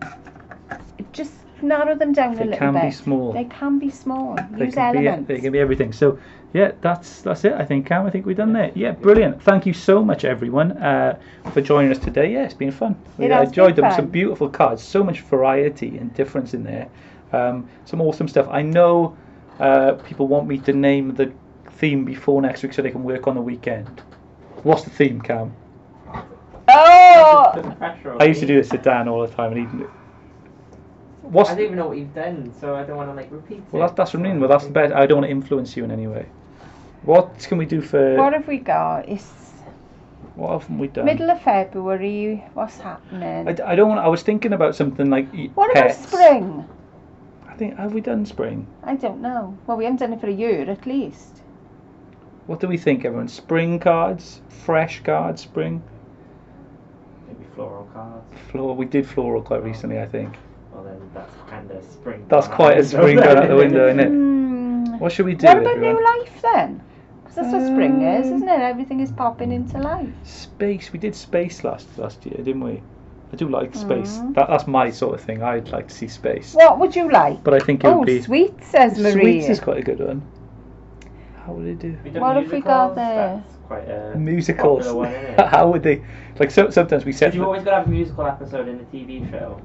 Speaker 2: just narrow them down a little bit.
Speaker 1: They can be small.
Speaker 2: They can be small.
Speaker 1: Use elements. They can be everything. So yeah, that's it. I think, Cam. I think we've done that. Yeah, brilliant. Thank you so much, everyone, for joining us today. Yeah, it's been fun. I enjoyed them. Some beautiful cards. So much variety and difference in there. Some awesome stuff. I know people want me to name the theme before next week so they can work on the weekend. What's the theme, Cam?
Speaker 2: Oh!
Speaker 1: I used to do this to Dan all the time, and he.
Speaker 3: I don't even know what you've done, so I don't want to repeat it.
Speaker 1: Well, that's what I mean. Well, that's the best. I don't want to influence you in any way. What can we do for?
Speaker 2: What have we got?
Speaker 1: What haven't we done?
Speaker 2: Middle of February. What's happening?
Speaker 1: I don't want. I was thinking about something like
Speaker 2: what
Speaker 1: pets.
Speaker 2: About spring?
Speaker 1: I think have we done spring?
Speaker 2: I don't know. Well, we haven't done it for a year at least.
Speaker 1: What do we think, everyone? Spring cards, fresh cards, spring.
Speaker 3: Maybe floral cards.
Speaker 1: We did floral quite recently, I think.
Speaker 3: Well, then that's kind of spring.
Speaker 1: That's quite a spring going out the window, isn't it? What should we do?
Speaker 2: What about new life then? Because that's what spring is, isn't it? Everything is popping into life.
Speaker 1: Space. We did space last year, didn't we? I do like space. That's my sort of thing. I'd like to see space.
Speaker 2: What would you like?
Speaker 1: But I think it would be.
Speaker 2: Sweet, says Maria.
Speaker 1: Sweets is quite a good one. How would they do?
Speaker 2: What have we got there?
Speaker 3: That's quite a
Speaker 1: musicals.
Speaker 3: One, isn't it?
Speaker 1: How would they? Like sometimes we set.
Speaker 3: You always got to have a musical episode in the TV show.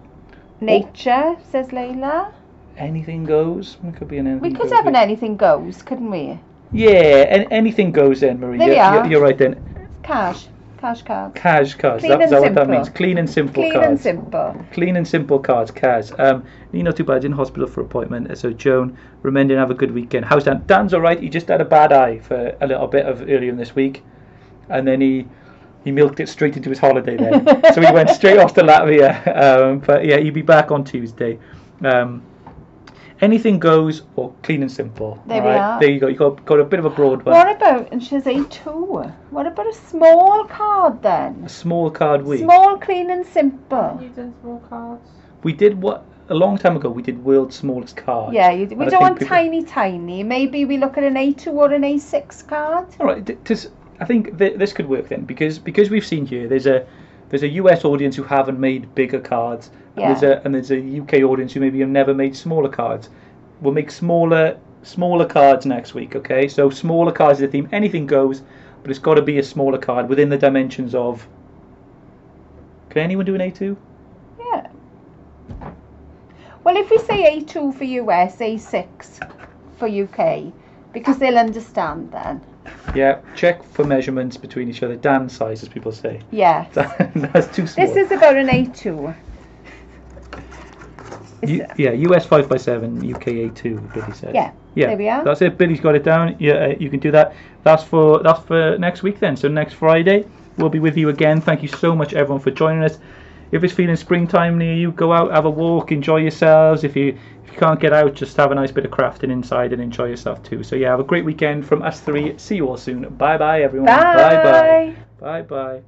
Speaker 2: Nature, says Layla.
Speaker 1: Anything goes. It could be an anything.
Speaker 2: We could have an anything goes, couldn't we?
Speaker 1: Yeah, and anything goes then, Maria.
Speaker 2: There we are.
Speaker 1: You're right then.
Speaker 2: Cash cards.
Speaker 1: Cash cards.
Speaker 2: Clean
Speaker 1: That's
Speaker 2: and
Speaker 1: what that
Speaker 2: simple.
Speaker 1: means. Clean and simple
Speaker 2: Clean
Speaker 1: cards.
Speaker 2: and simple.
Speaker 1: Clean and simple cards, Kaz. Not too bad. In hospital for appointment. So Joan, remember, have a good weekend. How's Dan? Dan's all right. He just had a bad eye for a little bit of earlier in this week, and then he milked it straight into his holiday then. So he went straight off to Latvia. But yeah, he'll be back on Tuesday. Anything goes, or clean and simple.
Speaker 2: There we are.
Speaker 1: There you go. You got a bit of a broad one.
Speaker 2: What about, and she's A2. What about a small card then?
Speaker 1: A small card week.
Speaker 2: Small, clean and simple.
Speaker 3: Have you done small cards?
Speaker 1: We did a long time ago. We did world's smallest card.
Speaker 2: Yeah, we don't want tiny. Maybe we look at an A2 or an A6 card.
Speaker 1: All right. I think this could work then because we've seen here there's a US audience who haven't made bigger cards.
Speaker 2: Yeah.
Speaker 1: And there's a UK audience who maybe have never made smaller cards. We'll make smaller cards next week, okay? So smaller cards is the theme. Anything goes, but it's got to be a smaller card within the dimensions of. Can anyone do an A2?
Speaker 2: Yeah. Well, if we say A2 for US, A6 for UK, because they'll understand then.
Speaker 1: Yeah, check for measurements between each other. Dan size, as people say.
Speaker 2: Yeah.
Speaker 1: That's too small.
Speaker 2: This is about an A2.
Speaker 1: US 5x7, UK A2. Billy said.
Speaker 2: Yeah. There we are.
Speaker 1: That's it. Billy's got it down. Yeah, you can do that. That's for next week then. So next Friday we'll be with you again. Thank you so much, everyone, for joining us. if it's feeling springtime near you, go out, have a walk, enjoy yourselves. If you can't get out, just have a nice bit of crafting inside and enjoy yourself too. So yeah, have a great weekend from us three. See you all soon. Bye bye everyone.
Speaker 2: Bye.
Speaker 1: Bye bye.